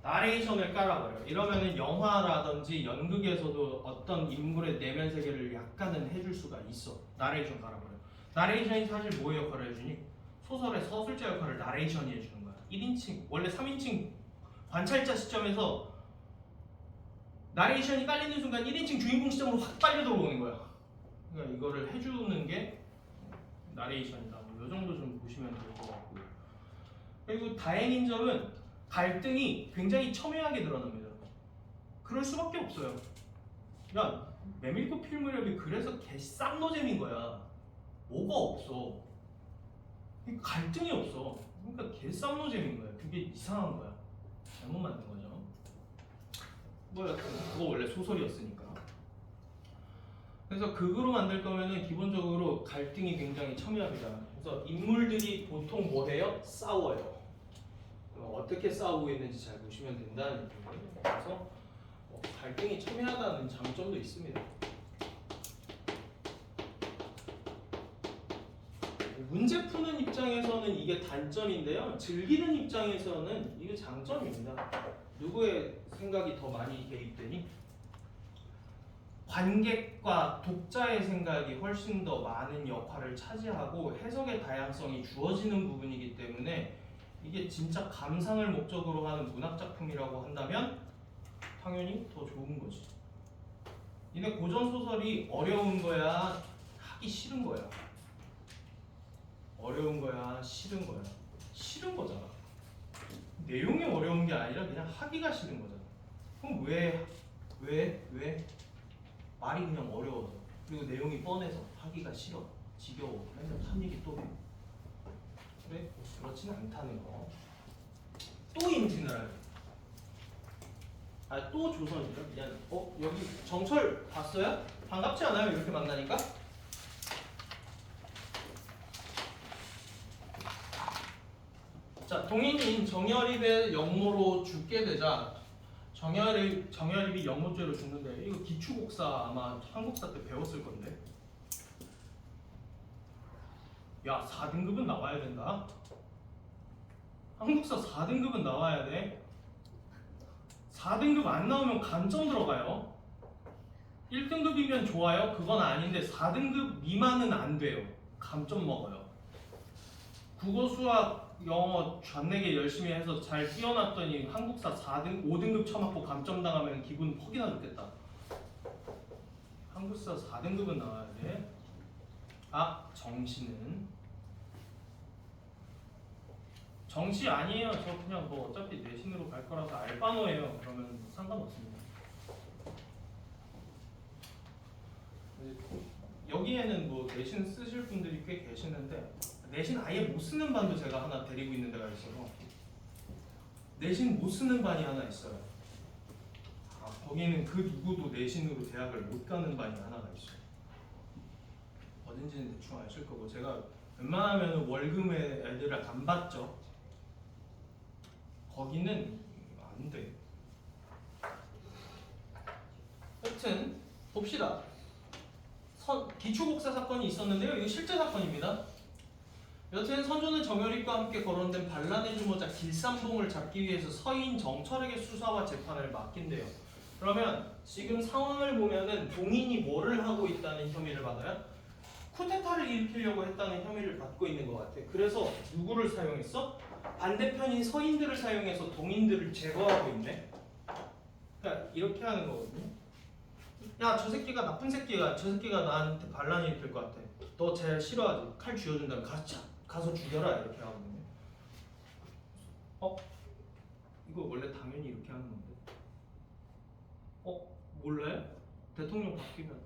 나레이션을 깔아버려. 이러면은 영화라든지 연극에서도 어떤 인물의 내면 세계를 약간은 해줄 수가 있어. 나레이션 깔아버려. 나레이션이 사실 뭐 역할을 해주니? 소설의 서술자 역할을 나레이션이 해주는 거야. 1인칭, 원래 3인칭 관찰자 시점에서 나레이션이 깔리는 순간 1인칭 주인공 시점으로 확 빨려 들어오는 거야. 그러니까 이거를 해주는 게 나레이션이다. 뭐 이 정도 좀 보시면 될 것 같고요. 그리고 다행인 점은 갈등이 굉장히 첨예하게 드러납니다. 그럴 수밖에 없어요. 야, 메밀꽃 필 무렵이 그래서 개 쌍노잼인 거야. 뭐가 없어. 갈등이 없어. 그러니까 개 쌍노잼인 거야. 그게 이상한 거야. 잘못 만든 거죠. 뭐 여튼 그거 원래 소설이었으니까. 그래서 극으로 만들 거면은 기본적으로 갈등이 굉장히 첨예합니다. 그래서 인물들이 보통 뭐 해요? 싸워요. 어떻게 싸우고 있는지 잘 보시면 된다는 얘기예요. 그래서 갈등이 첨예하다는 장점도 있습니다. 문제 푸는 입장에서는 이게 단점인데요. 즐기는 입장에서는 이게 장점입니다. 누구의 생각이 더 많이 개입되니? 관객과 독자의 생각이 훨씬 더 많은 역할을 차지하고 해석의 다양성이 주어지는 부분이기 때문에 이게 진짜 감상을 목적으로 하는 문학작품이라고 한다면 당연히 더 좋은 거지. 니네 고전소설이 어려운 거야? 하기 싫은 거야? 어려운 거야? 싫은 거야? 싫은 거잖아. 내용이 어려운 게 아니라 그냥 하기가 싫은 거잖아. 그럼 왜? 말이 그냥 어려워서 그리고 내용이 뻔해서 하기가 싫어 지겨워 맨날 한 얘기 또 해. 그래? 그렇진 않다는 거. 또 임진을 하래. 또 조선이죠. 미안. 여기 정철 봤어요? 반갑지 않아요? 이렇게 만나니까? 자, 동인인 정열입의 역모로 죽게 되자 정열입이 역모죄로 죽는데 이거 기초국사 아마 한국사 때 배웠을 건데. 야, 4등급은 나와야 된다. 한국사 4등급은 나와야 돼. 4등급 안 나오면 감점 들어가요. 1등급이면 좋아요. 그건 아닌데 4등급 미만은 안 돼요. 감점 먹어요. 국어, 수학, 영어 전내게 열심히 해서 잘 뛰어났더니 한국사 5등급 쳐맞고 감점 당하면 기분 퍽이나 좋겠다. 한국사 4등급은 나와야 돼. 정시 아니에요. 저 그냥 뭐 어차피 내신으로 갈 거라서 알바노예요. 그러면 상관없습니다. 여기에는 뭐 내신 쓰실 분들이 꽤 계시는데 내신 아예 못 쓰는 반도 제가 하나 데리고 있는 데가 있어서 내신 못 쓰는 반이 하나 있어요. 거기는 그 누구도 내신으로 대학을 못 가는 반이 하나가 있어요. 어딘지는 대충 아실 거고 제가 웬만하면 월급에 애들을 안 받죠. 거기는 안 돼. 여튼 봅시다. 기초국사 사건이 있었는데요. 이거 실제 사건입니다. 여튼 선조는 정열입과 함께 거론된 반란의 주모자 길산봉을 잡기 위해서 서인 정철에게 수사와 재판을 맡긴대요. 그러면 지금 상황을 보면은 동인이 뭐를 하고 있다는 혐의를 받아요? 쿠데타를 일으키려고 했다는 혐의를 받고 있는 것 같아. 그래서 누구를 사용했어? 반대편인 서인들을 사용해서 동인들을 제거하고 있네. 그러니까 이렇게 하는 거거든요. 야, 저 새끼가 나쁜 새끼가 저 새끼가 나한테 반란이 일으킬 것 같아. 너 제일 싫어하지? 칼 쥐어준 다음에 가서 죽여라 이렇게 하거든요. 이거 원래 당연히 이렇게 하는 건데. 몰라요? 대통령 바뀌면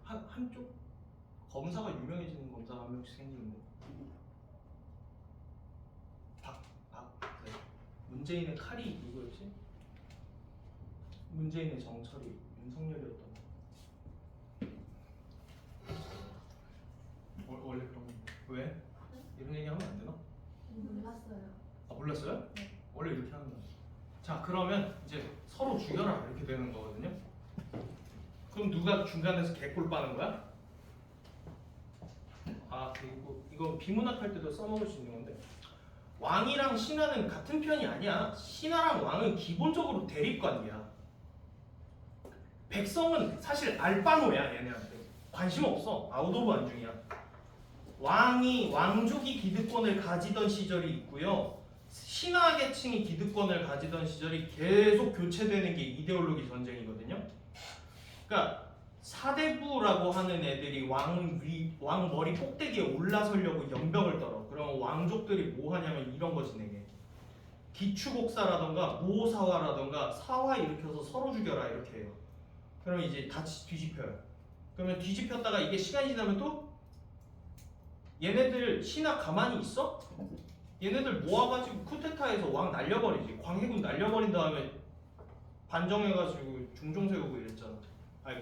한쪽 검사가 유명해지는 검사가 한 명씩 생기는데. 네. 문재인의 칼이 누구였지? 문재인의 정철이 윤석열이었던 거. 원래 그런 건데. 왜? 이런 얘기 하면 안 되나? 몰랐어요. 몰랐어요? 네. 원래 이렇게 하는 거야. 자, 그러면 이제 서로 죽여라 이렇게 되는 거거든요. 그럼 누가 중간에서 개꿀 빠는 거야? 그리고 이거 비문학 할 때도 써먹을 수 있는 건데 왕이랑 신하는 같은 편이 아니야. 신하랑 왕은 기본적으로 대립관계야. 백성은 사실 알바노야. 얘네한테 관심 없어. 아웃 오브 안중이야. 왕족이 기득권을 가지던 시절이 있고요. 신하 계층이 기득권을 가지던 시절이 계속 교체되는 게 이데올로기 전쟁이거든요. 그러니까 사대부라고 하는 애들이 왕 머리 꼭대기에 올라서려고 연병을 떨어. 그러면 왕족들이 뭐 하냐면 이런 거 진행해. 기추곡사라던가 모사화라던가 사화 일으켜서 서로 죽여라 이렇게 해요. 그러면 이제 다 뒤집혀요. 그러면 뒤집혔다가 이게 시간이 지나면 또 얘네들 신하 가만히 있어? 얘네들 모아가지고 쿠데타해서 왕 날려버리지. 광해군 날려버린 다음에 반정해가지고 중종 세우고 이랬잖아.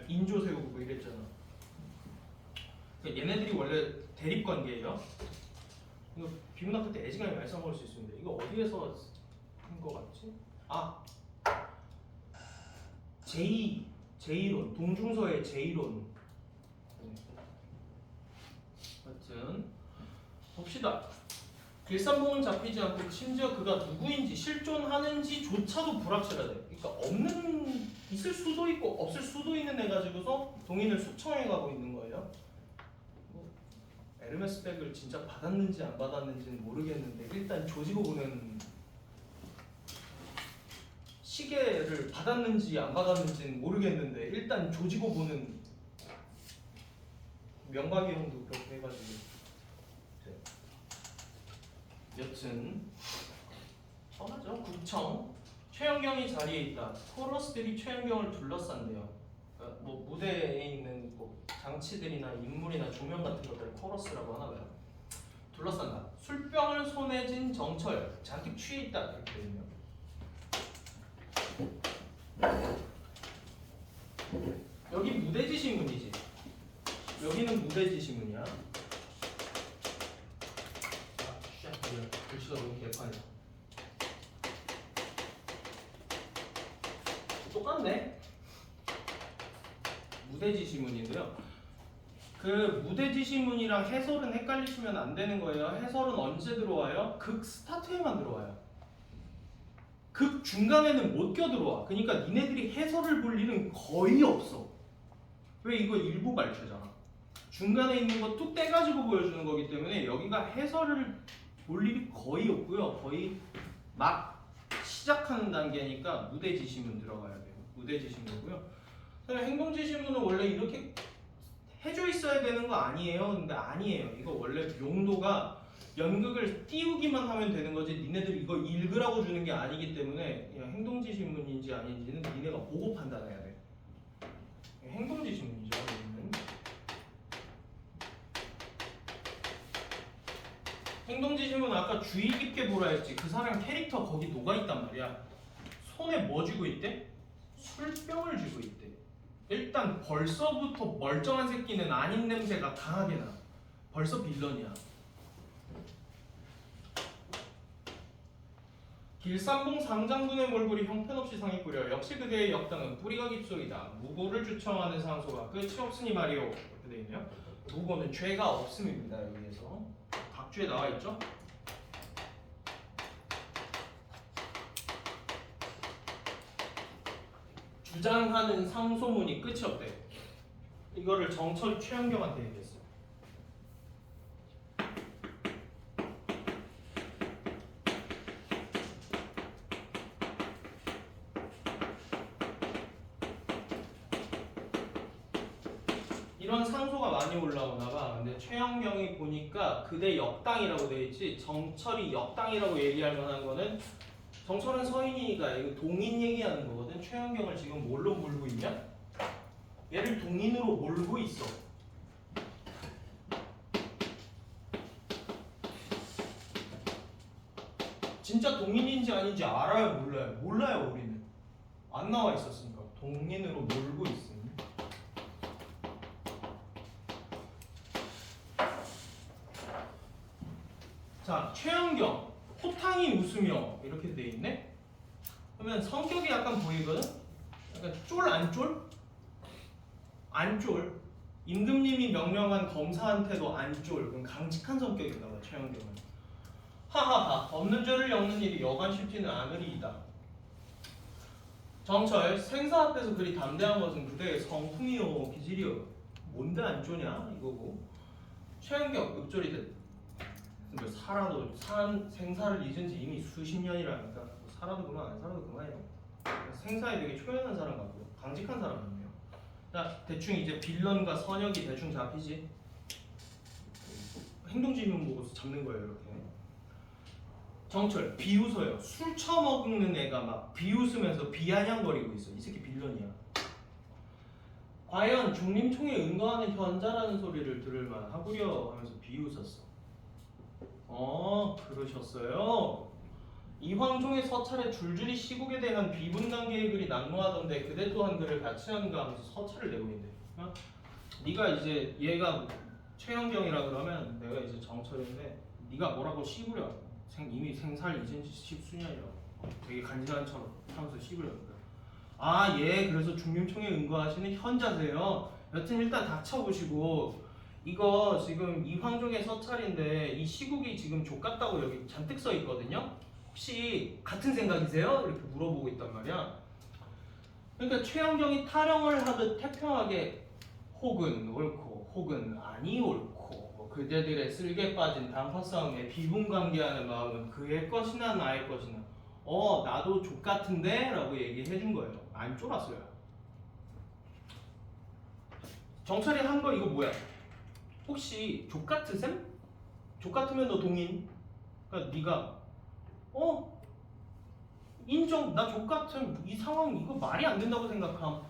인조 세우고 이랬잖아. 그러니까 얘네들이 원래 대립관계예요. 이거 비문학 때 애지간히 많이 써먹을 수 있습니다. 이거 어디에서 한 거 같지? 제2론, 동중서의 제2론. 하여튼 봅시다. 길산봉은 잡히지 않고 심지어 그가 누구인지 실존하는지조차도 불확실하대. 그러니까 있을 수도 있고 없을 수도 있는 애 가지고서 동인을 숙청해 가고 있는 거예요. 에르메스 백을 진짜 받았는지 안 받았는지는 모르겠는데 일단 조지고 보는 시계를 받았는지 안 받았는지는 모르겠는데 일단 조지고 보는 명박이 형도 그렇게 해가지고 여튼 뻔하죠. 구청 최현경이 자리에 있다. 코러스들이 최현경을 둘러싼대요. 그러니까 뭐 무대에 있는 뭐 장치들이나 인물이나 조명 같은 것들을 코러스라고 하나 봐요. 둘러싼다. 술병을 손에 쥔 정철 잔뜩 취해 있다 이렇게 되어 있네요. 여기 무대지 신문이지. 여기는 무대지 신문이야. 아, 쉣, 이거 글씨가 너무 개판이야. 똑같네. 무대지 신문인데요. 그 무대지 신문이랑 해설은 헷갈리시면 안 되는 거예요. 해설은 언제 들어와요? 극 스타트에만 들어와요. 극 중간에는 못 껴들어와. 그러니까 니네들이 해설을 볼 일은 거의 없어. 왜? 이거 일부 발표잖아. 중간에 있는 거 뚝 떼가지고 보여주는 거기 때문에 여기가 해설을 볼 일이 거의 없고요. 거의 막 시작하는 단계니까 무대지 신문 들어가야 돼요. 무대지 신문이고요. 행동지 신문은 원래 이렇게 해줘 있어야 되는 거 아니에요? 근데 아니에요. 이거 원래 용도가 연극을 띄우기만 하면 되는 거지 니네들 이거 읽으라고 주는 게 아니기 때문에 그냥 행동지 신문인지 아닌지는 니네가 보고 판단해야 돼. 행동지 신문이죠. 여기는. 행동지 신문 아까 주의 깊게 보라 했지. 그 사람 캐릭터 거기 녹아있단 말이야. 손에 뭐 쥐고 있대? 술병을 쥐고 있대. 일단 벌써부터 멀쩡한 새끼는 아닌 냄새가 강하게 나. 벌써 빌런이야. 길산봉 상장군의 몰골이 형편없이 상이 뿌려 역시 그대의 역당은 뿌리가 깊소이다. 무고를 주청하는 상소가 끝이 없으니 말이오. 이렇게 되어 있네요. 무고는 죄가 없음입니다. 여기에서 각주에 나와 있죠. 주장하는 상소문이 끝이 없대. 이거를 정철 최현경한테 얘기했어. 이런 상소가 많이 올라오나 봐. 근데 최현경이 보니까 그대 역당이라고 돼 있지 정철이 역당이라고 얘기할 만한 거는 정철은 서인이니까 이거 동인 얘기하는 거거든. 최현경을 지금 뭘로 몰고 있냐? 얘를 동인으로 몰고 있어. 진짜 동인인지 아닌지 알아요? 몰라요? 몰라요. 우리는 안 나와 있었으니까 동인으로 몰고 있음. 자, 최현경 호탕이 웃으며 이렇게 돼 있네. 그러면 성격이 약간 보이거든. 약간 쫄 안 쫄? 안 쫄. 임금님이 명령한 검사한테도 안 쫄. 그럼 강직한 성격인가 봐. 최현경은. 하하하. 없는 죄를 엮는 일이 여간 쉽지는 않으리이다. 정철 생사 앞에서 그리 담대한 것은 그대의 성품이요 기질이요. 뭔데 안 쫄냐 이거고. 최현경 읍졸이듯. 근데 살아도 생사를 잊은 지 이미 수십 년이라니까. 뭐 살아도 그만 안 살아도 그만이에요. 생사에 되게 초연한 사람 같고요. 강직한 사람이에요. 자, 대충 이제 빌런과 선역이 대충 잡히지. 행동지문 보고 잡는 거예요 이렇게. 정철 비웃어요. 술 처먹는 애가 막 비웃으면서 비아냥거리고 있어. 이 새끼 빌런이야. 과연 중림총에 응거하는 현자라는 소리를 들을 만하구려 하면서 비웃었어. 그러셨어요. 이황종의 서찰에 줄줄이 시국에 대한 비분단계의 글이 난무하던데 그대 또한 글을 같이 하는가 하면서 서찰을 내고 있는데 네가 이제 얘가 최현경이라 그러면 내가 이제 정철인데 네가 뭐라고 씹으려. 이미 생살 잊은 지 십수년이라고. 되게 간지나는 척 하면서 씹으려. 예, 그래서 중림총에 응거하시는 현자세요. 여튼 일단 닥쳐보시고 이거 지금 이황종의 서찰인데 이 시국이 지금 족같다고 여기 잔뜩 써 있거든요. 혹시 같은 생각이세요? 이렇게 물어보고 있단 말이야. 그러니까 최현경이 타령을 하듯 태평하게 혹은 옳고 혹은 아니 옳고 뭐 그대들의 쓸개 빠진 단파 싸움에 비분관계하는 마음은 그의 것이나 나의 것이나 나도 족같은데? 라고 얘기해 준 거예요. 안 쫄았어요. 정철이 한 거 이거 뭐야? 혹시 족같으셈? 족같으면 너 동인? 그러니까 네가 인정. 나 족같음. 이 상황 이거 말이 안 된다고 생각함.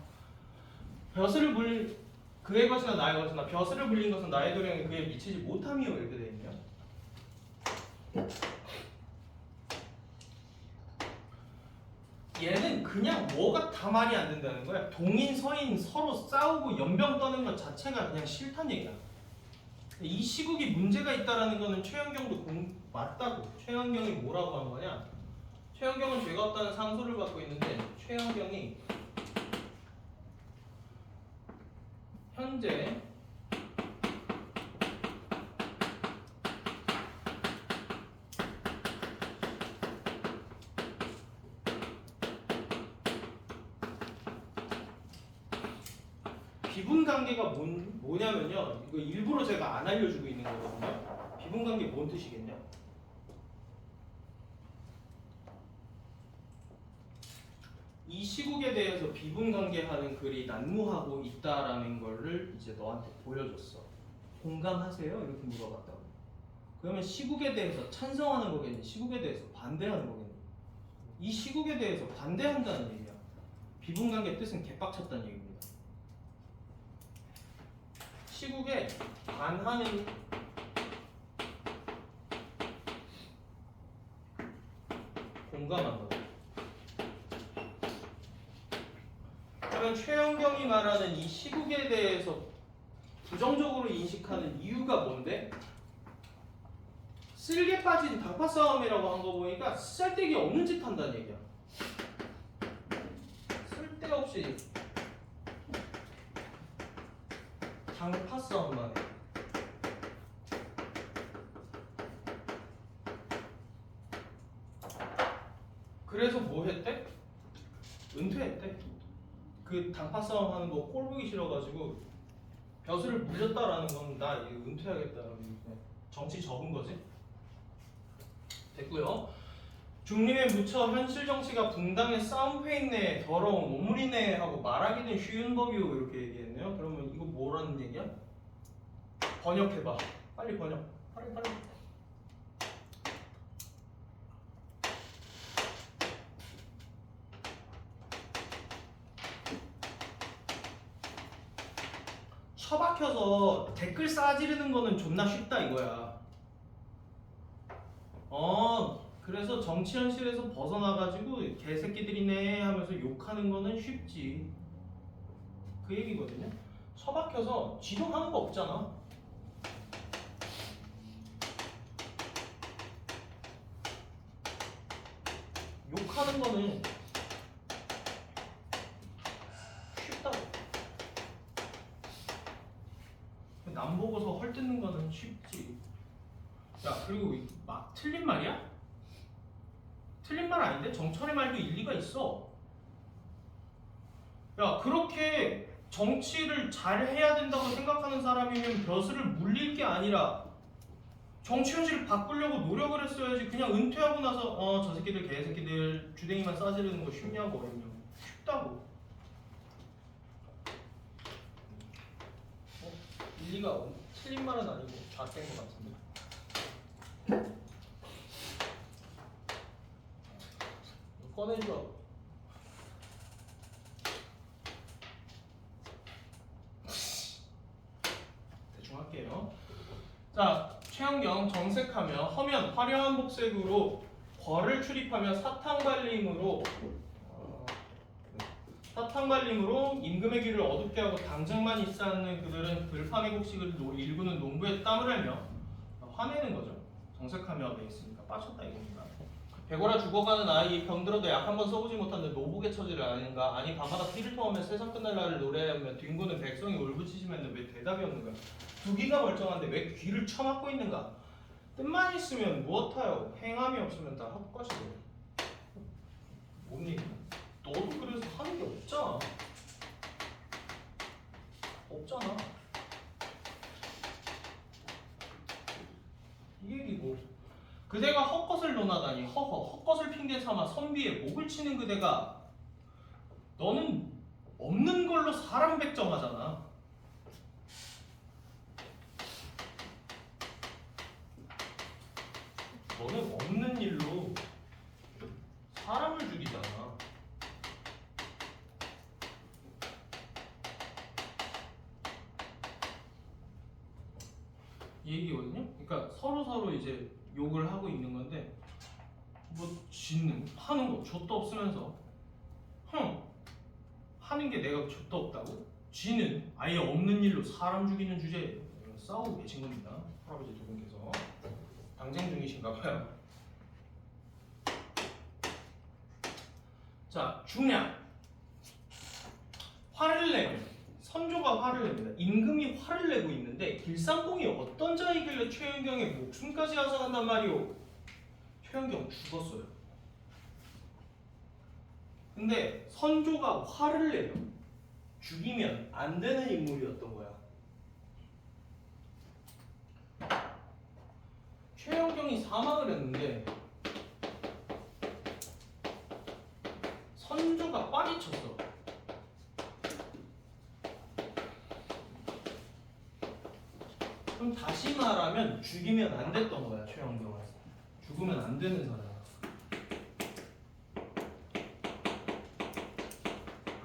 벼슬을 불린 그의 것이나 나의 것이나 벼슬을 불린 것은 나의 도량에 그에 미치지 못함이요 이렇게 돼 있네요. 얘는 그냥 뭐가 다 말이 안 된다는 거야. 동인 서인 서로 싸우고 연병 떠는 것 자체가 그냥 싫단 얘기야. 이 시국이 문제가 있다라는 거는 최현경도 맞다고. 최현경이 뭐라고 한 거냐? 최현경은 죄가 없다는 상소를 받고 있는데 최현경이 현재 비분관계가 뭐냐면요. 이거 일부러 제가 안 알려주고 있는 거거든요. 비분관계 뭔 뜻이겠냐? 이 시국에 대해서 비분관계하는 글이 난무하고 있다라는 거를 이제 너한테 보여줬어. 공감하세요? 이렇게 물어봤다고. 그러면 시국에 대해서 찬성하는 거겠니? 시국에 대해서 반대하는 거겠니? 이 시국에 대해서 반대한다는 얘기야. 비분관계 뜻은 개빡쳤다는 얘기입니다. 시국에 반하는 공감한다고. 그러면 최현경이 말하는 이 시국에 대해서 부정적으로 인식하는 이유가 뭔데? 쓸개 빠진 당파 싸움이라고 한 거 보니까 쓸데기 없는 짓 한다는 얘기야. 쓸데없이 당파 싸움만 해. 그래서 뭐 했대? 은퇴했대. 그 당파 싸움 하는 거 꼴 보기 싫어가지고 벼슬을 물렸다라는 건 나 이거 은퇴하겠다라는 정치 접은 거지. 됐고요. 중림에 묻혀 현실 정치가 붕당의 싸움페인네 더러운 오물이네 하고 말하기는 쉬운 법이오 이렇게 얘기했네요. 그러면 이거 뭐라는 얘기야? 번역해봐. 빨리 번역. 빨리. 처박혀서 댓글 싸지르는 거는 존나 쉽다 이거야. 그래서 정치 현실에서 벗어나가지고 개새끼들이네 하면서 욕하는 거는 쉽지. 그 얘기거든요. 처박혀서 지동하는 거 없잖아. 욕하는 거는 쉽다고. 남 보고서 헐뜯는 거는 쉽지. 야, 그리고 막 틀린 말이야? 틀린 말 아닌데? 정철의 말도 일리가 있어. 야, 그렇게 정치를 잘 해야 된다고 생각하는 사람이면 벼슬을 물릴 게 아니라 정치 현실을 바꾸려고 노력을 했어야지. 그냥 은퇴하고 나서 저 새끼들 개새끼들 주댕이만 싸지르는 거 쉽냐고. 어렵냐고. 쉽다고. 일리가 없네. 틀린 말은 아니고 좌된 것 같은데. 꺼내줘. 대충 할게요. 자, 최현경 정색하며 허면 화려한 복색으로 벌을 출입하며 사탕발림으로 임금의 귀를 어둡게 하고 당장만 입사하는 그들은 들판의 곡식을 일구는 농부의 땀을 흘며 화내는 거죠. 정색하며 돼 있으니까 빠졌다 이겁니다. 배고라 죽어가는 아이 병들어도 약 한 번 써보지 못하는 노복의 처지를 아닌가. 아니 밤마다 피를 토하며 세상 끝날 날을 노래하며 뒹구는 백성이 울부짖으면 왜 대답이 없는 거야. 두 귀가 멀쩡한데 왜 귀를 쳐막고 있는가. 뜻만 있으면 무엇하여 행함이 없으면 다 헛것이고. 뭔 얘기야? 너도 그래서 하는 게 없잖아. 없잖아. 이 얘기고. 그대가 헛것을 논하다니 헛것을 핑계 삼아 선비의 목을 치는 그대가 너는 없는 걸로 사람 백정하잖아. 너는 없는 일로 사람을 죽이잖아. 이 얘기거든요. 그러니까 서로 이제 욕을 하고 있는 건데 뭐 쥐는 하는 거 좆도 없으면서 하는 게 내가 좆도 없다고? 쥐는 아예 없는 일로 사람 죽이는 주제에 싸우고 계신 겁니다. 할아버지 두 분께서 당쟁 중이신가 봐요. 자, 중량. 화를 내면 선조가 화를 냅니다. 임금이 화를 내고 있는데 길산봉이 어떤 자이길래 최현경의 목숨까지 앗아간단 말이오. 최현경 죽었어요. 근데 선조가 화를 내요. 죽이면 안 되는 인물이었던 거야. 최현경이 사망을 했는데 선조가 빠리쳤어. 그럼 다시 말하면 죽이면 안 됐던 거야. 최현경은 죽으면 안 되는 사람.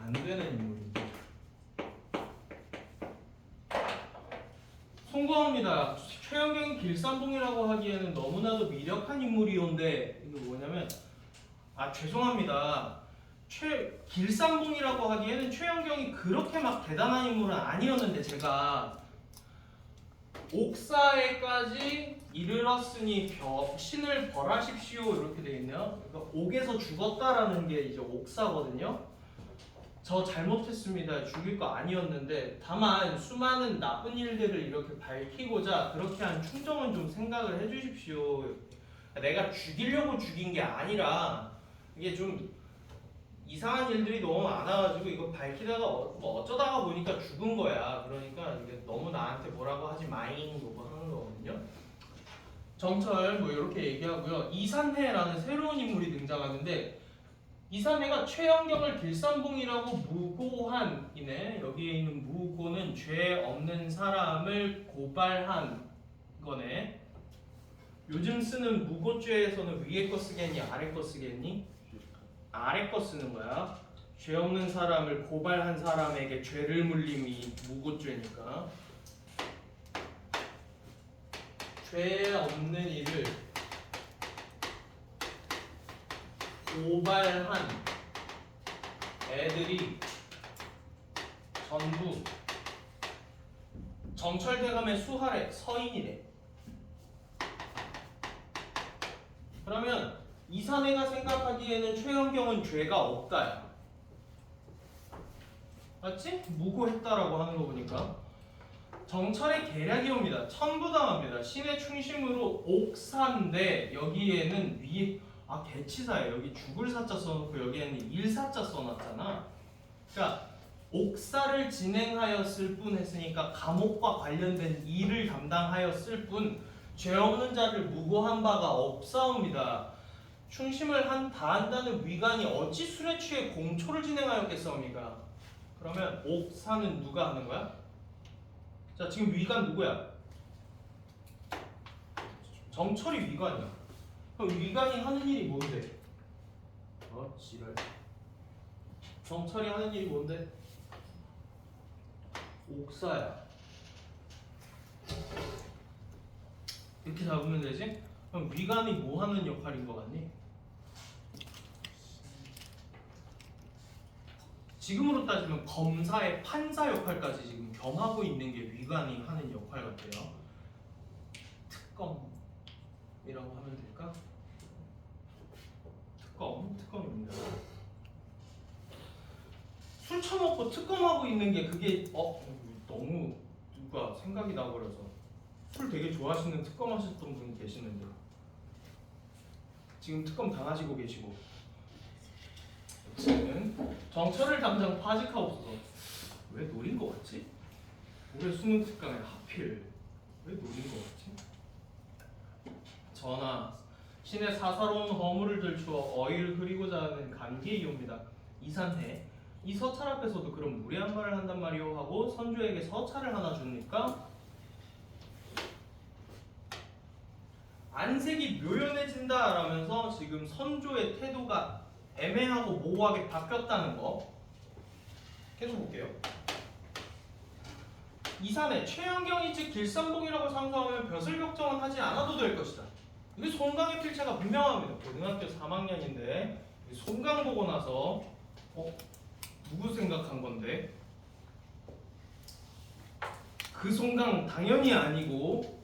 안 되는 인물인데. 송구합니다. 최현경이 길산봉이라고 하기에는 너무나도 미력한 인물이온데 이게 뭐냐면 죄송합니다. 길산봉이라고 하기에는 최현경이 그렇게 막 대단한 인물은 아니었는데 제가 옥사에까지 이르렀으니 신을 벌하십시오 이렇게 되어 있네요. 그러니까 옥에서 죽었다라는 게 이제 옥사거든요. 저 잘못했습니다. 죽일 거 아니었는데 다만 수많은 나쁜 일들을 이렇게 밝히고자 그렇게 한 충정은 좀 생각을 해주십시오. 내가 죽이려고 죽인 게 아니라 이게 좀 이상한 일들이 너무 많아가지고 이거 밝히다가 뭐 어쩌다가 보니까 죽은 거야. 그러니까 이게 너무 나한테 뭐라고 하지 마잉 이거 하는 거거든요. 정철 뭐 이렇게 얘기하고요. 이산해라는 새로운 인물이 등장하는데 이산해가 최현경을 길산봉이라고 무고한 이네. 여기에 있는 무고는 죄 없는 사람을 고발한 거네. 요즘 쓰는 무고죄에서는 위에 거 쓰겠니 아래 거 쓰겠니? 아래 거 쓰는 거야. 죄 없는 사람을 고발한 사람에게 죄를 물림이 무고죄니까. 죄 없는 이를 고발한 애들이 전부 정철대감의 수하래 서인이래. 그러면 이산해가 생각하기에는 최현경은 죄가 없다야. 맞지? 무고했다라고 하는 거 보니까 정철의 계략이 옵니다. 천부당합니다. 신의 충심으로 옥사인데 여기에는 위에 개치사예요. 여기 죽을 사자 써놓고 여기에는 일사자 써놨잖아. 그러니까 옥사를 진행하였을 뿐 했으니까 감옥과 관련된 일을 담당하였을 뿐 죄 없는 자를 무고한 바가 없사옵니다. 충심을 다한다는 위관이 어찌 술에 취해 공초를 진행하였겠사옵니까? 그러면 옥사는 누가 하는 거야? 자, 지금 위관 누구야? 정철이 위관이야. 그럼 위관이 하는 일이 뭔데? 지랄. 정철이 하는 일이 뭔데? 옥사야. 이렇게 잡으면 되지? 그럼 위관이 뭐 하는 역할인 것 같니? 지금으로 따지면 검사의 판사 역할까지 지금 겸하고 있는 게 위관이 하는 역할 같아요. 특검이라고 하면 될까? 특검입니다. 술 처먹고 특검하고 있는 게 그게 너무 누가 생각이 나버려서 술 되게 좋아하시는 특검 하셨던 분이 계시는데 지금 특검 당하시고 계시고 지금 정철을 당장 파직하옵소서. 왜 노린 거 같지? 올해 수능 특강에 하필 왜 노린 거 같지? 전하, 신의 사사로운 허물을 들추어 어이를 흐리고자 하는 간계이옵니다. 이산해, 이 서찰 앞에서도 그런 무례한 말을 한단 말이오 하고 선조에게 서찰을 하나 주니까 안색이 묘연해진다 라면서 지금 선조의 태도가 애매하고 모호하게 바뀌었다는 거 계속 볼게요. 이산에 최연경이 즉 길삼봉이라고 상수하면 벼슬 격정은 하지 않아도 될 것이다. 이게 송강의 필체가 분명합니다. 고등학교 3학년인데 송강 보고 나서 누구 생각한 건데? 그 송강 당연히 아니고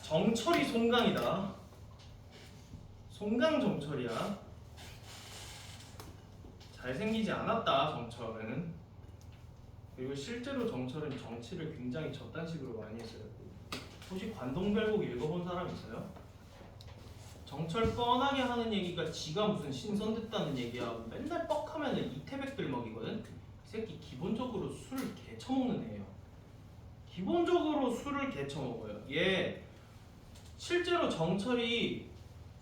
정철이 송강이다. 송강 정철이야. 잘생기지 않았다 정철은. 그리고 실제로 정철은 정치를 굉장히 저딴 식으로 많이 했어요. 혹시 관동별곡 읽어본 사람 있어요? 정철 뻔하게 하는 얘기가 지가 무슨 신선됐다는 얘기야. 맨날 뻑하면은 이태백들 먹이거든. 이 새끼 기본적으로 술 개처먹는 애예요. 기본적으로 술을 개처먹어요. 얘 실제로 정철이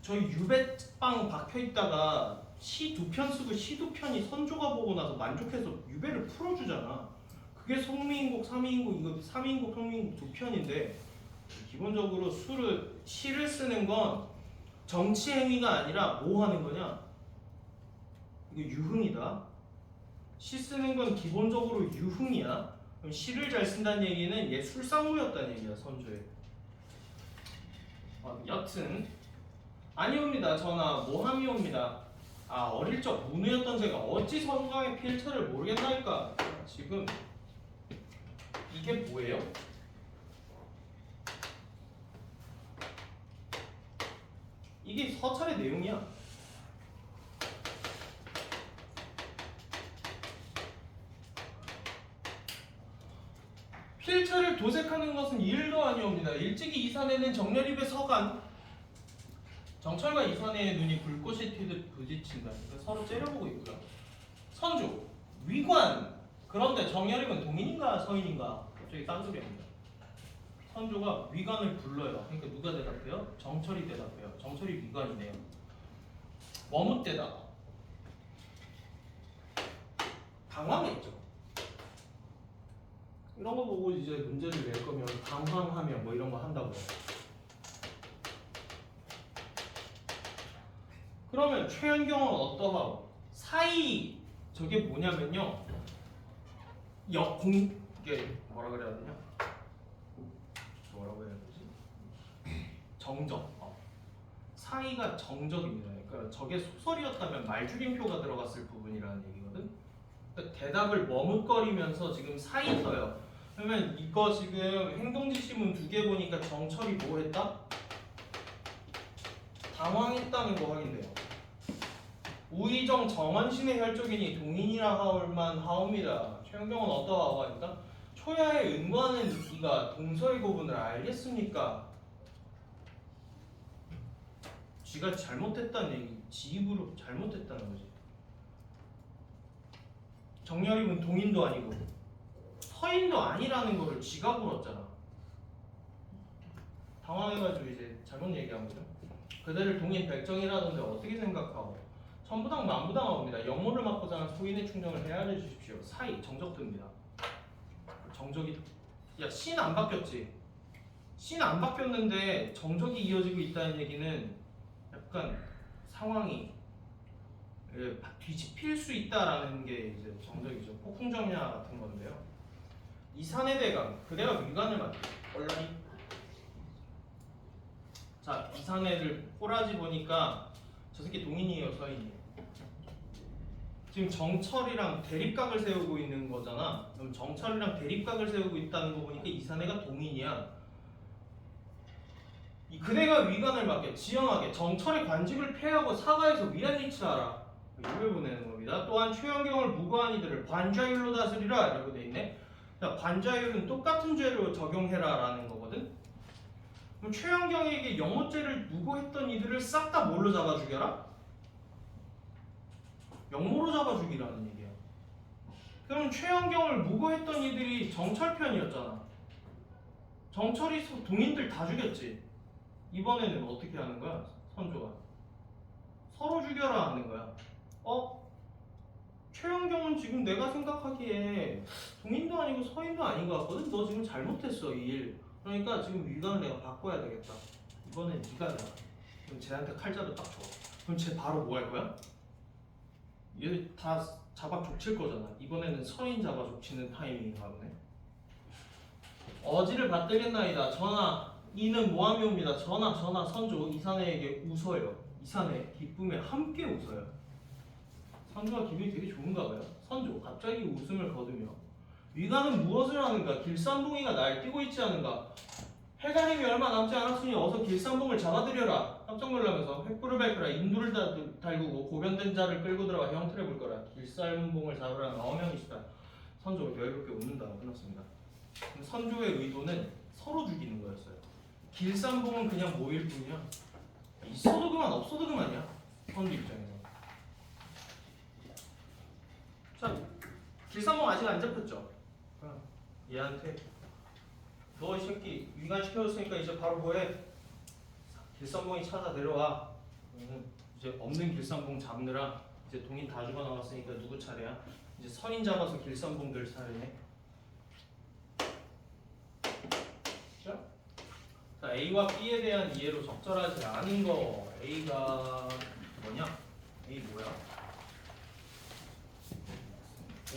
저희 유배빵 박혀있다가 시 2편 쓰고 시 2편이 선조가 보고 나서 만족해서 유배를 풀어주잖아. 그게 성미인곡, 삼미인곡, 이거 삼미인곡, 성미인곡 2편인데 기본적으로 시를 쓰는 건 정치 행위가 아니라 뭐 하는 거냐? 이거 유흥이다. 시 쓰는 건 기본적으로 유흥이야. 그럼 시를 잘 쓴다는 얘기는 얘 술상무였다는 얘기야, 선조에. 여튼 아니옵니다. 전하 모함이옵니다. 어릴 적 문우였던 제가 어찌 서강의 필체를 모르겠나이까. 지금 이게 뭐예요? 이게 서찰의 내용이야. 필체를 도색하는 것은 일도 아니옵니다. 일찍이 이산에는 정렬입의 서간 정철과 이산의 눈이 불꽃이 튀듯 부딪힌다. 서로 째려보고 있고요. 선조 위관. 그런데 정렬입은 동인인가 서인인가? 갑자기 딴소리합니다. 선조가 위관을 불러요. 그러니까 누가 대답해요? 정철이 대답해요. 정철이 위관이네요. 머뭇대다가 당황했죠. 이런 거 보고 이제 문제를 낼 거면 당황하면 뭐 이런 거 한다고요. 그러면 최연경은 어떠하고? 사이 저게 뭐냐면요. 이게 뭐라 그래야 되냐? 뭐라고 해야 되지? 정적. 사이가 정적입니다. 그러니까 저게 소설이었다면 말줄임표가 들어갔을 부분이라는 얘기거든. 그러니까 대답을 머뭇거리면서 지금 사이 써요. 그러면 이거 지금 행동지시문 2개 보니까 정철이 뭐 했다? 당황했다는 거 확인돼요. 우의정 정원신의 혈족이니 동인이라 하올만 하옵니다. 최영경은 어떠하고 하니까 초야의 은과는 이가 동서의 고분을 알겠습니까? 쥐가 잘못했다는 얘기, 지 입으로 잘못했다는 거지. 정렬입은 동인도 아니고 서인도 아니라는 거를 지가 물었잖아. 당황해가지고 이제 잘못 얘기한 거죠. 그대를 동인 백정이라던데 어떻게 생각하고? 천부당 만부당하옵니다. 영모를 맞고 사는 소인의 충정을 헤아려 주십시오. 사이 정적듭니다. 정적이 신 안 바뀌었지. 신 안 바뀌었는데 정적이 이어지고 있다는 얘기는 약간 상황이 뒤집힐 수 있다라는 게 이제 정적이죠. 폭풍정야 같은 건데요. 이산의 대감 그대가 위관을 맡겨. 얼라리. 자 이산애를 꼬라지 보니까 저 새끼 동인이에요 서인이에요? 지금 정철이랑 대립각을 세우고 있는 거잖아. 그럼 정철이랑 대립각을 세우고 있다는 거 보니까 이산애가 동인이야. 이 그대가 위관을 맡겨 지형하게 정철의 관직을 폐하고 사가에서 위안리치하라. 이걸 보내는 겁니다. 또한 최연경을 무고한 이들을 관자율로 다스리라 라고 돼 있네. 자, 관자율은 똑같은 죄로 적용해라 라는 거거든. 그럼 최연경에게 영모죄를 무고했던 이들을 싹 다 뭘로 잡아 죽여라? 영모로 잡아 죽이라는 얘기야. 그럼 최연경을 무고했던 이들이 정철 편이었잖아. 정철이 동인들 다 죽였지. 이번에는 어떻게 하는 거야? 선조가 서로 죽여라 하는 거야. 최연경은 지금 내가 생각하기에 동인도 아니고 서인도 아닌 것 같거든. 너 지금 잘못했어 이 일. 그러니까 지금 위관을 내가 바꿔야 되겠다. 이번엔 네가 내라. 그럼 쟤한테 칼자루 딱 줘. 그럼 쟤 바로 뭐 할 거야? 얘 다 잡아 족칠 거잖아. 이번에는 서인 잡아 족치는 타이밍인가 보네. 어지를 받들겠나이다. 전하 이는 모함이 옵니다. 전하 선조 이사내에게 웃어요. 이사내 기쁨에 함께 웃어요. 선조가 기분이 되게 좋은가 봐요. 선조 갑자기 웃음을 거두며 위관은 무엇을 하는가? 길산봉이가 날뛰고 있지 않은가? 해가림이 얼마 남지 않았으니 어서 길산봉을 잡아들여라. 깜짝 놀라면서 횃불을 밝혀라. 인두를 달구고 고변된 자를 끌고 들어가 형틀에 볼 거라. 길산봉을 잡으라는 어명이시다. 선조가 여유롭게 웃는다고 끝났습니다. 선조의 의도는 서로 죽이는 거였어요. 길산봉은 그냥 모일 뿐이야. 있어도 그만 없어도 그만이야. 선조 입장에서. 자, 길산봉 아직 안 잡혔죠? 얘한테 너 이 새끼 위관 시켜줬으니까 이제 바로 뭐해? 길산봉이 찾아 내려와. 이제 없는 길산봉 잡느라 이제 동인 다 죽어 나갔으니까 누구 차례야? 이제 선인 잡아서 길산봉들 차례네. 자, A와 B에 대한 이해로 적절하지 않은 거. A가 뭐냐? A 뭐야?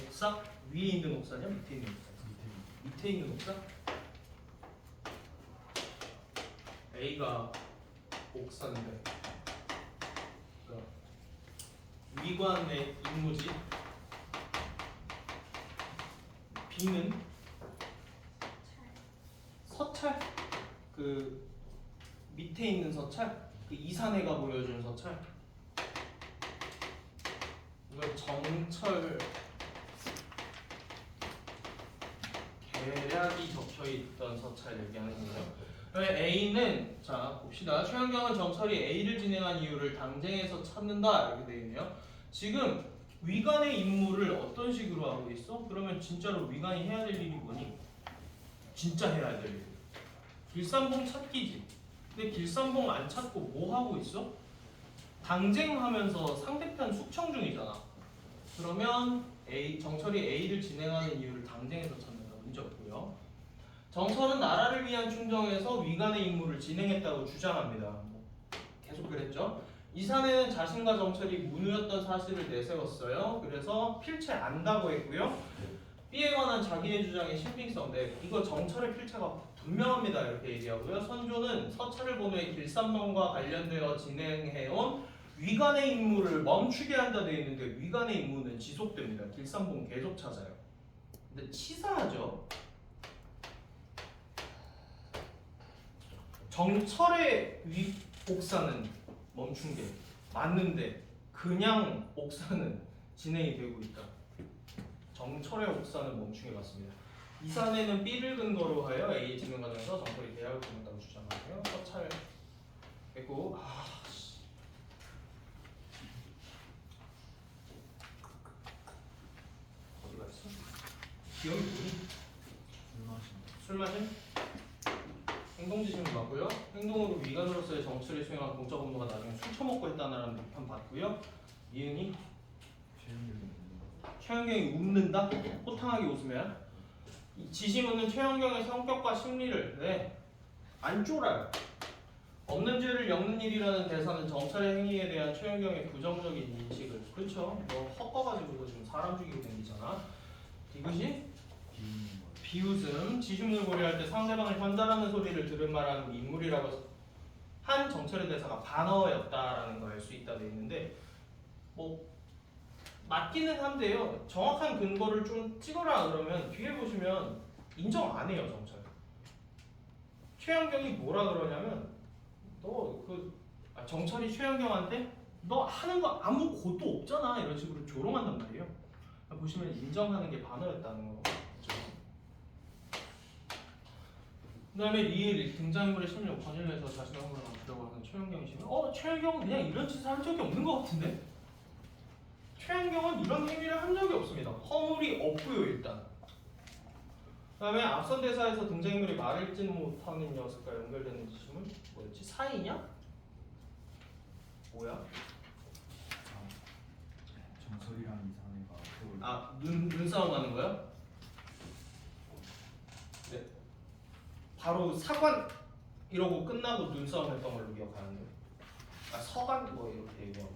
옥사? 위에 있는 옥사냐? 밑에 있는 옥사? 밑에 있는 옥사? A가 옥사인데 그러니까 위관의 임무지. B는 서찰? 그 밑에 있는 서찰? 그 이사내가 보여준 서찰? 이걸 정철 계략이 적혀있던 서찰 얘기하는 거예요. A는 자 봅시다. 최현경은 정철이 A를 진행한 이유를 당쟁에서 찾는다 이렇게 되어 있네요. 지금 위관의 임무를 어떤 식으로 하고 있어? 그러면 진짜로 위관이 해야 될 일이 뭐니? 진짜 해야 될 일. 길산봉 찾기지. 근데 길산봉 안 찾고 뭐 하고 있어? 당쟁하면서 상대편 숙청 중이잖아. 그러면 정철이 A를 진행하는 이유를 당쟁에서 찾는다. 문제 없고요. 정철은 나라를 위한 충정에서 위관의 임무를 진행했다고 주장합니다. 계속 그랬죠. 이사내는 자신과 정철이 문우였던 사실을 내세웠어요. 그래서 필체 안다고 했고요. B에 관한 자기의 주장의 신빙성, 네, 이거 정철의 필체가 분명합니다. 이렇게 얘기하고요. 선조는 서찰을 본 후에 길산봉과 관련되어 진행해온 위관의 임무를 멈추게 한다 되어 있는데 위관의 임무는 지속됩니다. 길산봉 계속 찾아요. 근데 치사하죠. 정철의 옥사는 멈춘 게 맞는데 그냥 옥사는 진행이 되고 있다. 정철의 옥사는 멈춘 게 맞습니다. 이사내는 B를 근거로 하여 A 진행 과정에서 정철이 계약을 끊었다고 주장하고요. 서찰 했고 어디 갔어? 기억이 뭐니? 술 마심? 행동지심을 받고요. 행동으로 위관으로서의 정치를 수행한 공적 업무가 나중에 술 처먹고 했다는 비판 받고요. 이응이 최현경이 웃는다? 호탕하게 웃으면 지심은 최현경의 성격과 심리를 안 쫄아요. 없는 죄를 엮는 일이라는 대사는 정찰의 행위에 대한 최현경의 부정적인 인식을 그렇죠. 너 헛거가지고 지금 사람 죽이고 다니잖아. 이것이 비웃음, 지심을 고려할 때 상대방을 현잘하는 소리를 들은 말하는 인물이라고 한 정철의 대사가 반어였다라는 걸 알 수 있다 돼 있는데 뭐 맞기는 한데요. 정확한 근거를 좀 찍어라 그러면 뒤에 보시면 인정 안 해요 정철. 최현경이 뭐라 그러냐면 정철이 최현경한테 너 하는 거 아무 고도 없잖아 이런 식으로 조롱한단 말이에요. 보시면 인정하는 게 반어였다는 거. 그 다음에 리을 등장인물의 심리를 권유해서 자신의 허물을 만들려고 하는 최현경이 시면 최현경은 그냥 이런 짓을 한 적이 없는 것 같은데? 최현경은 이런 행위를 한 적이 없습니다. 허물이 없고요 일단. 그 다음에 앞선 대사에서 등장인물이 말을 읽지는 못하는 녀석과 연결되는 지심은 뭐였지? 사이냐? 뭐야? 정설이라는 이사내가 눈싸움 하는 거야? 네. 바로 사관 이러고 끝나고 눈싸움 했던 걸로 기억하는데 서관 뭐 이렇게 얘기하고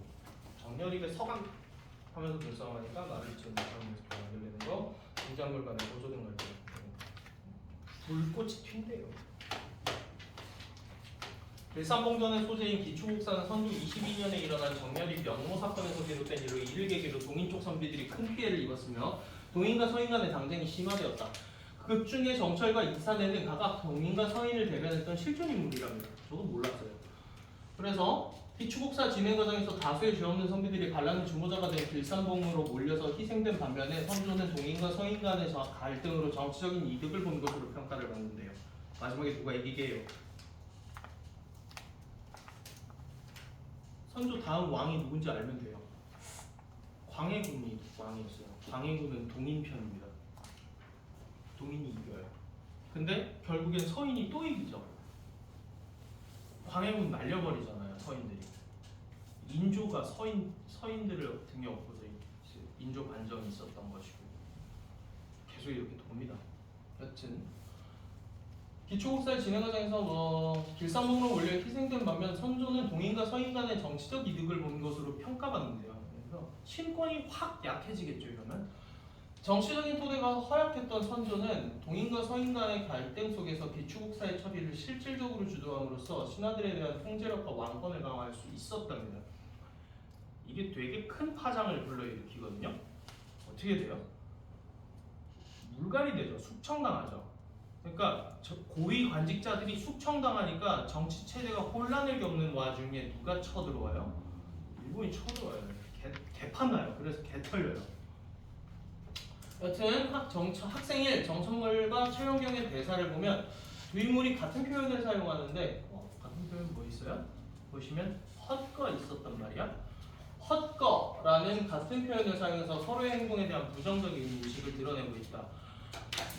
정렬입에 서관 하면서 눈싸움 하니까 말을 지금 못하는 녀석과 연결되는 거 등장물 간의 보조 등갈등 물꽃이 튄대요. 일산봉전의 소재인 기초국사는 선조 22년에 일어난 정렬이 명모 사건에서 비롯된 이를 계기로 동인 쪽 선비들이 큰 피해를 입었으며 동인과 서인 간의 당쟁이 심화되었다. 극 중에 정철과 이사내는 각각 동인과 서인을 대변했던 실존 인물이랍니다. 저도 몰랐어요. 그래서 기초국사 진행 과정에서 다수의 죄 없는 선비들이 반란의 주모자가 된 길산봉으로 몰려서 희생된 반면에 선조는 동인과 서인 간의 갈등으로 정치적인 이득을 본 것으로 평가를 받는데요. 마지막에 누가 이기게 해요? 선조 다음 왕이 누군지 알면 돼요. 광해군이 왕이었어요. 광해군은 동인 편입니다. 동인이 이겨요. 근데 결국엔 서인이 또 이기죠. 광해군 날려버리잖아요. 서인들이. 인조가 서인들을 등에 업고서 인조 반정이 있었던 것이고 계속 이렇게 돕니다. 여튼 기초국사의 진행 과정에서 길산봉으로 몰려 희생된 반면 선조는 동인과 서인 간의 정치적 이득을 본 것으로 평가받는데요. 그래서 신권이 확 약해지겠죠. 이러면 정치적인 토대가 허약했던 선조는 동인과 서인 간의 갈등 속에서 기초국사의 처리를 실질적으로 주도함으로써 신하들에 대한 통제력과 왕권을 강화할 수 있었답니다. 이게 되게 큰 파장을 불러일으키거든요. 어떻게 돼요? 물갈이 되죠. 숙청당하죠. 그러니까 고위 관직자들이 숙청당하니까 정치 체제가 혼란을 겪는 와중에 누가 쳐들어와요? 일본이 쳐들어와요. 개판나요. 그래서 개털려요. 여튼 학생일 정천물과 최영경의 대사를 보면 두 인물이 같은 표현을 사용하는데 같은 표현 뭐 있어요? 보시면 헛거 있었단 말이야. 헛거라는 같은 표현을 사용해서 서로의 행동에 대한 부정적인 인식을 드러내고 있다.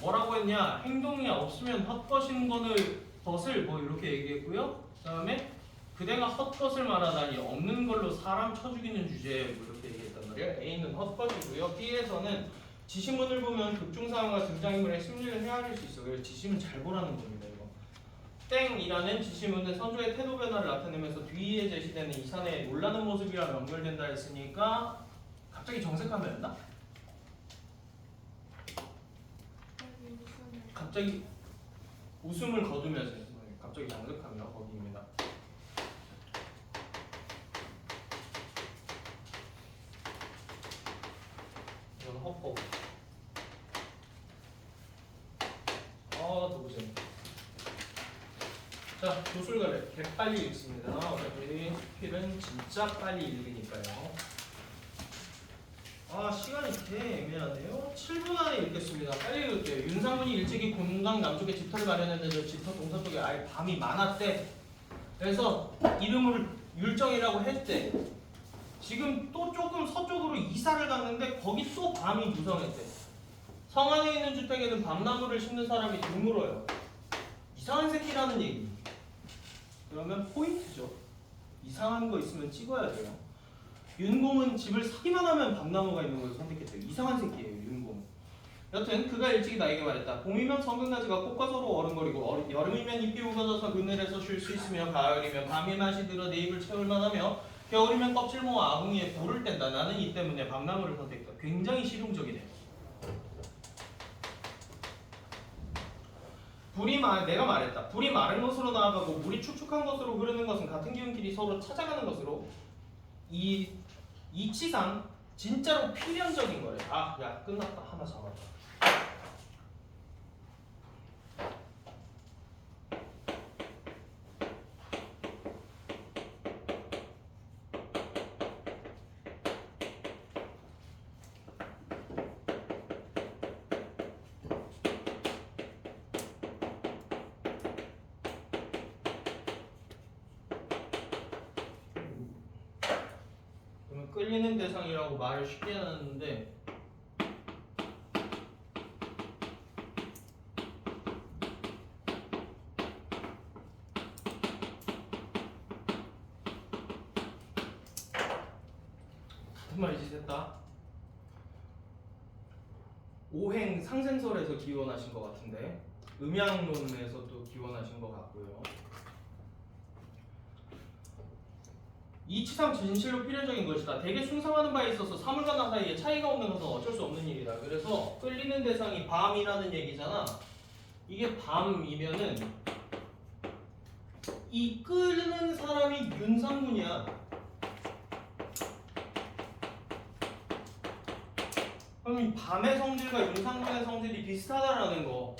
뭐라고 했냐? 행동이 없으면 헛것인 것을 뭐 이렇게 얘기했고요. 그다음에 그대가 헛것을 말하다니 없는 걸로 사람 쳐 죽이는 주제 뭐 이렇게 얘기했단 말이에요. A는 헛것이고요. B에서는 지시문을 보면 극중상황과 등장인물의 심리를 헤아릴 수 있어. 그래서 지시문 잘 보라는 겁니다. 이거. 땡이라는 지시문은 선조의 태도 변화를 나타내면서 뒤에 제시되는 이산의 놀라는 모습이랑 연결된다 했으니까 갑자기 정색하면 갑자기 웃음을 거두면서 갑자기 정색하며 거기입니다. 이건 헛거. 더 보세요. 자, 도술가래 개빨리 읽습니다. 우리 스킬은 진짜 빨리 읽으니까요. 시간이 개 애매하네요. 7분 안에 읽겠습니다. 빨리 읽을게요. 윤상군이 일찍이 공강 남쪽에 집터를 마련했는데 저 집터 동서 쪽에 아예 밤이 많았대. 그래서 이름을 율정이라고 했대. 지금 또 조금 서쪽으로 이사를 갔는데 거기 또 밤이 무성했대. 성 안에 있는 주택에는 밤나무를 심는 사람이 드물어요. 이상한 새끼라는 얘기입니다. 그러면 포인트죠. 이상한 거 있으면 찍어야 돼요. 윤공은 집을 사기만 하면 밤나무가 있는 걸 선택했대요. 이상한 새끼예요, 윤공. 여튼 그가 일찍이 나에게 말했다. 봄이면 성근가지가 꽃과 서로 어른거리고 여름이면 잎이 우거져서 그늘에서 쉴 수 있으며 가을이면 밤의 맛이 들어 내 입을 채울 만하며 겨울이면 껍질 모아 아궁이에 불을 뗀다. 나는 이 때문에 밤나무를 선택했다. 굉장히 실용적이네요. 내가 말했다. 불이 마른 것으로 나아가고 물이 축축한 것으로 흐르는 것은 같은 기운끼리 서로 찾아가는 것으로 이 이치상 진짜로 필연적인 거래. 야 끝났다. 하나 잡았다. 끌리는 대상이라고 말을 쉽게 해놨는데 같은 말이지 됐다. 오행 상생설에서 기원하신 것 같은데 음양론에서도 기원하신 것 같고요. 이치상 진실로 필연적인 것이다. 대개 숭상하는 바에 있어서 사물과 나 사이에 차이가 없는 것은 어쩔 수 없는 일이다. 그래서 끌리는 대상이 밤이라는 얘기잖아. 이게 밤이면은 이 끄는 사람이 윤상군이야. 그럼 이 밤의 성질과 윤상군의 성질이 비슷하다라는 거.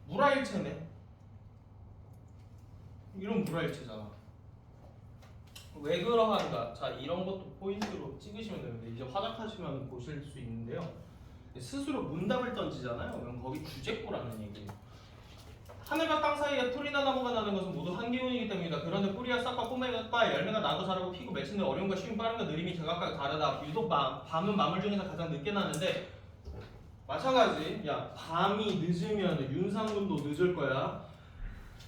물화일체네. 이런 물화일체잖아. 왜 그러한가? 자, 이런 것도 포인트로 찍으시면 되는데 이제 화작하시면 보실 수 있는데요. 스스로 문답을 던지잖아요. 그럼 거기 주제꼬라는 얘기예요. 하늘과 땅 사이에 풀이나 나무가 나는 것은 모두 한기운이기 때문이다. 그런데 뿌리와 싹과 꼬매가 열매가 나고 자라고 피고 맺히는 어려움과 쉬움 빠름과 느림이 제각각 다르다. 유독 밤은 만물 중에서 가장 늦게 나는데 마찬가지. 야, 밤이 늦으면 윤상군도 늦을 거야.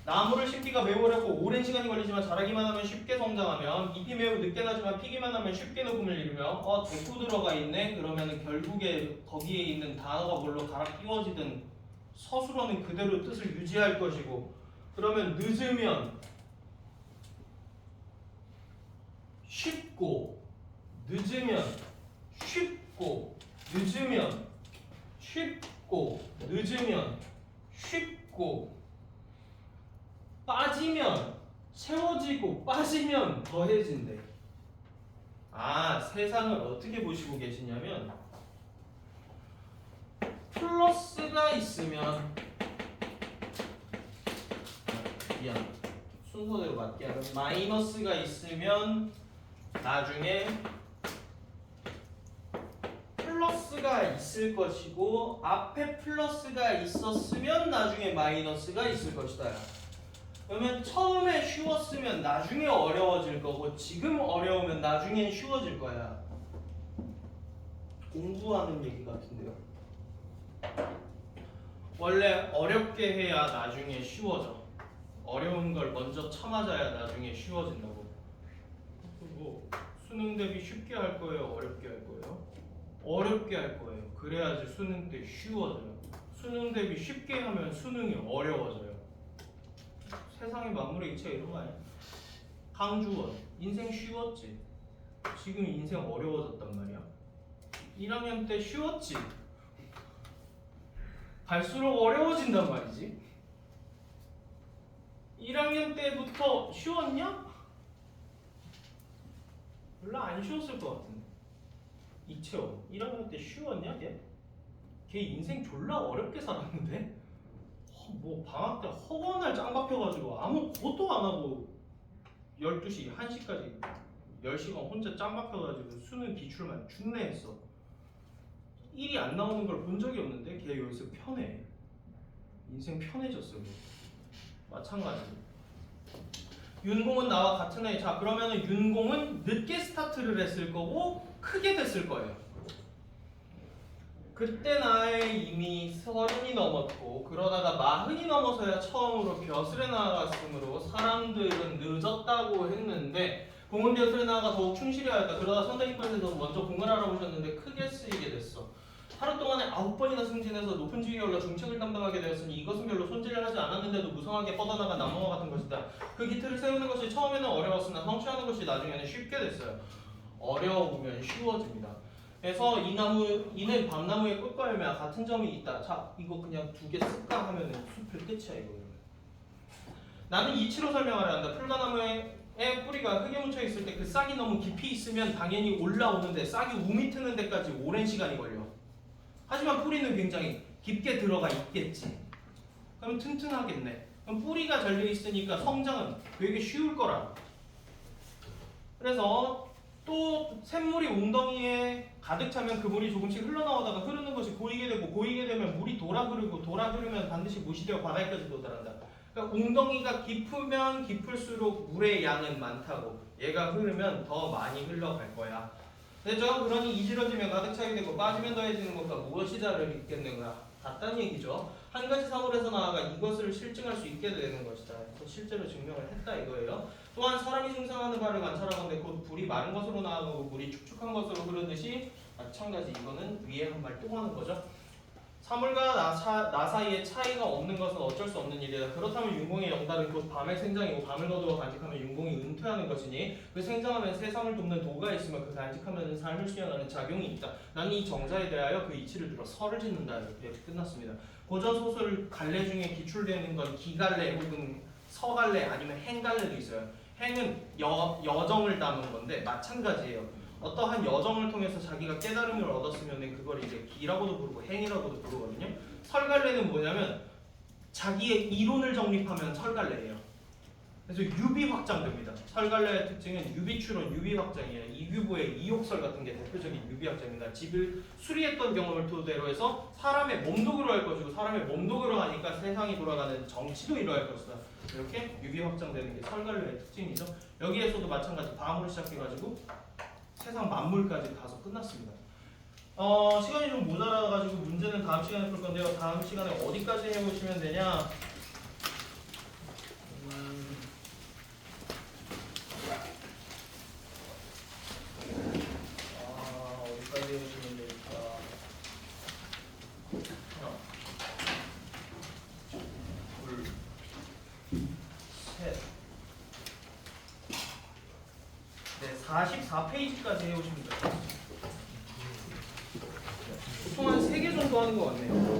나무를 심기가 매우 어렵고 오랜 시간이 걸리지만 자라기만 하면 쉽게 성장하면 잎이 매우 늦게 나지만 피기만 하면 쉽게 녹음을 이루며 대꾸 들어가 있네. 그러면 결국에 거기에 있는 단어가 뭘로 갈아 끼워지든 서술어는 그대로 뜻을 유지할 것이고 그러면 늦으면 쉽고 늦으면 쉽고 늦으면 쉽고 늦으면 쉽고 빠지면 채워지고 빠지면 더해진대. 아, 세상을 어떻게 보시고 계시냐면 플러스가 있으면 미안 순서대로 맞게 하면 마이너스가 있으면 나중에 플러스가 있을 것이고 앞에 플러스가 있었으면 나중에 마이너스가 있을 것이다. 그러면 처음에 쉬웠으면 나중에 어려워질 거고 지금 어려우면 나중엔 쉬워질 거야. 공부하는 얘기 같은데요. 원래 어렵게 해야 나중에 쉬워져. 어려운 걸 먼저 참아줘야 나중에 쉬워진다고. 그리고 수능 대비 쉽게 할 거예요? 어렵게 할 거예요? 어렵게 할 거예요. 그래야지 수능 때 쉬워져요. 수능 대비 쉽게 하면 수능이 어려워져요. 세상의 만물의 이치가 이런 거 아니야? 강주원 인생 쉬웠지. 지금 인생 어려워졌단 말이야. 1학년 때 쉬웠지. 갈수록 어려워진단 말이지. 1학년 때부터 쉬웠냐? 별로 안 쉬웠을 것 같은데. 이채원 1학년 때 쉬웠냐 걔? 걔 인생 졸라 어렵게 살았는데? 뭐 방학 때 허구한 짱 박혀가지고 아무 것도 안 하고 12시, 1시까지 10시간 혼자 짱 박혀가지고 수능 기출만 준내했어. 일이 안 나오는 걸 본 적이 없는데 걔 여기서 편해. 인생 편해졌어. 마찬가지. 윤공은 나와 같은 애. 자, 그러면은 윤공은 늦게 스타트를 했을 거고 크게 됐을 거예요. 그때 나이 이미 30이 넘었고 그러다가 40이 넘어서야 처음으로 벼슬에 나아갔으므로 사람들은 늦었다고 했는데 공은 벼슬에 나아가 더욱 충실해야 할까. 그러다 선생님께서 먼저 공을 알아보셨는데 크게 쓰이게 됐어. 하루 동안에 9번이나 승진해서 높은 지위에 올라 중책을 담당하게 되었으니 이것은 별로 손질을 하지 않았는데도 무성하게 뻗어나간 나무와 같은 것이다. 그 기틀을 세우는 것이 처음에는 어려웠으나 성취하는 것이 나중에는 쉽게 됐어요. 어려우면 쉬워집니다. 그래서 이는 밤나무의 꽃과 열매와 같은 점이 있다. 자, 이거 그냥 2개 쓸까 하면은 숲을 끝이야 이거. 나는 이치로 설명하려 한다. 풀과나무의 뿌리가 흙에 묻혀 있을 때 그 싹이 너무 깊이 있으면 당연히 올라오는데 싹이 우미 트는 데까지 오랜 시간이 걸려. 하지만 뿌리는 굉장히 깊게 들어가 있겠지. 그럼 튼튼하겠네. 그럼 뿌리가 잘려 있으니까 성장은 되게 쉬울 거라. 그래서 또 샘물이 웅덩이에 가득 차면 그 물이 조금씩 흘러나오다가 흐르는 것이 고이게 되고 고이게 되면 물이 돌아 흐르고 돌아 흐르면 반드시 무시되어 바다에까지 도달한다. 그러니까 웅덩이가 깊으면 깊을수록 물의 양은 많다고. 얘가 흐르면 더 많이 흘러갈 거야. 됐죠? 그러니 이지러지면 가득 차게 되고 빠지면 더해지는 것과 무엇이 다르겠는가? 같다는 얘기죠. 한 가지 사물에서 나아가 이것을 실증할 수 있게 되는 것이다. 그래서 실제로 증명을 했다 이거예요. 또한 사람이 생성하는 바를 관찰하건대 곧 불이 마른 것으로 나아가고 물이 축축한 것으로 흐르듯이 마찬가지 이거는 위에 한 말 또 하는 거죠. 사물과 나 사이에 차이가 없는 것은 어쩔 수 없는 일이다. 그렇다면 윤공의 영달은 곧 밤의 생장이고 밤을 거두어 간직하면 윤공이 은퇴하는 것이니 그 생장하면 세상을 돕는 도가 있으면 그 간직하면 삶을 수행하는 작용이 있다. 나는 이 정사에 대하여 그 이치를 들어 설을 짓는다. 이렇게 끝났습니다. 고전 소설 갈래 중에 기출되는 건 기갈래 혹은 서갈래 아니면 행갈래도 있어요. 행은 여정을 담은 건데 마찬가지예요. 어떠한 여정을 통해서 자기가 깨달음을 얻었으면 그걸 이제 기라고도 부르고 행이라고도 부르거든요. 설갈래는 뭐냐면 자기의 이론을 정립하면 설갈래예요. 그래서 유비 확장됩니다. 설갈래의 특징은 유비 추론, 유비 확장이에요. 이규보의 이욕설 같은 게 대표적인 유비 확장입니다. 집을 수리했던 경험을 토대로 해서 사람의 몸독으로 할 것이고 사람의 몸독으로 하니까 세상이 돌아가는 정치도 이루어갈 것이다. 이렇게 유비 확장되는 게 설갈래의 특징이죠. 여기에서도 마찬가지 밤으로 시작해가지고 세상 만물까지 가서 끝났습니다. 시간이 좀 모자라가지고 문제는 다음 시간에 풀 건데요. 다음 시간에 어디까지 해보시면 되냐? 어디까지 해보시면 될까? 하나, 둘, 셋. 네, 44페이지까지 해오시면 돼요. 보통 한 3개 정도 하는 것 같네요.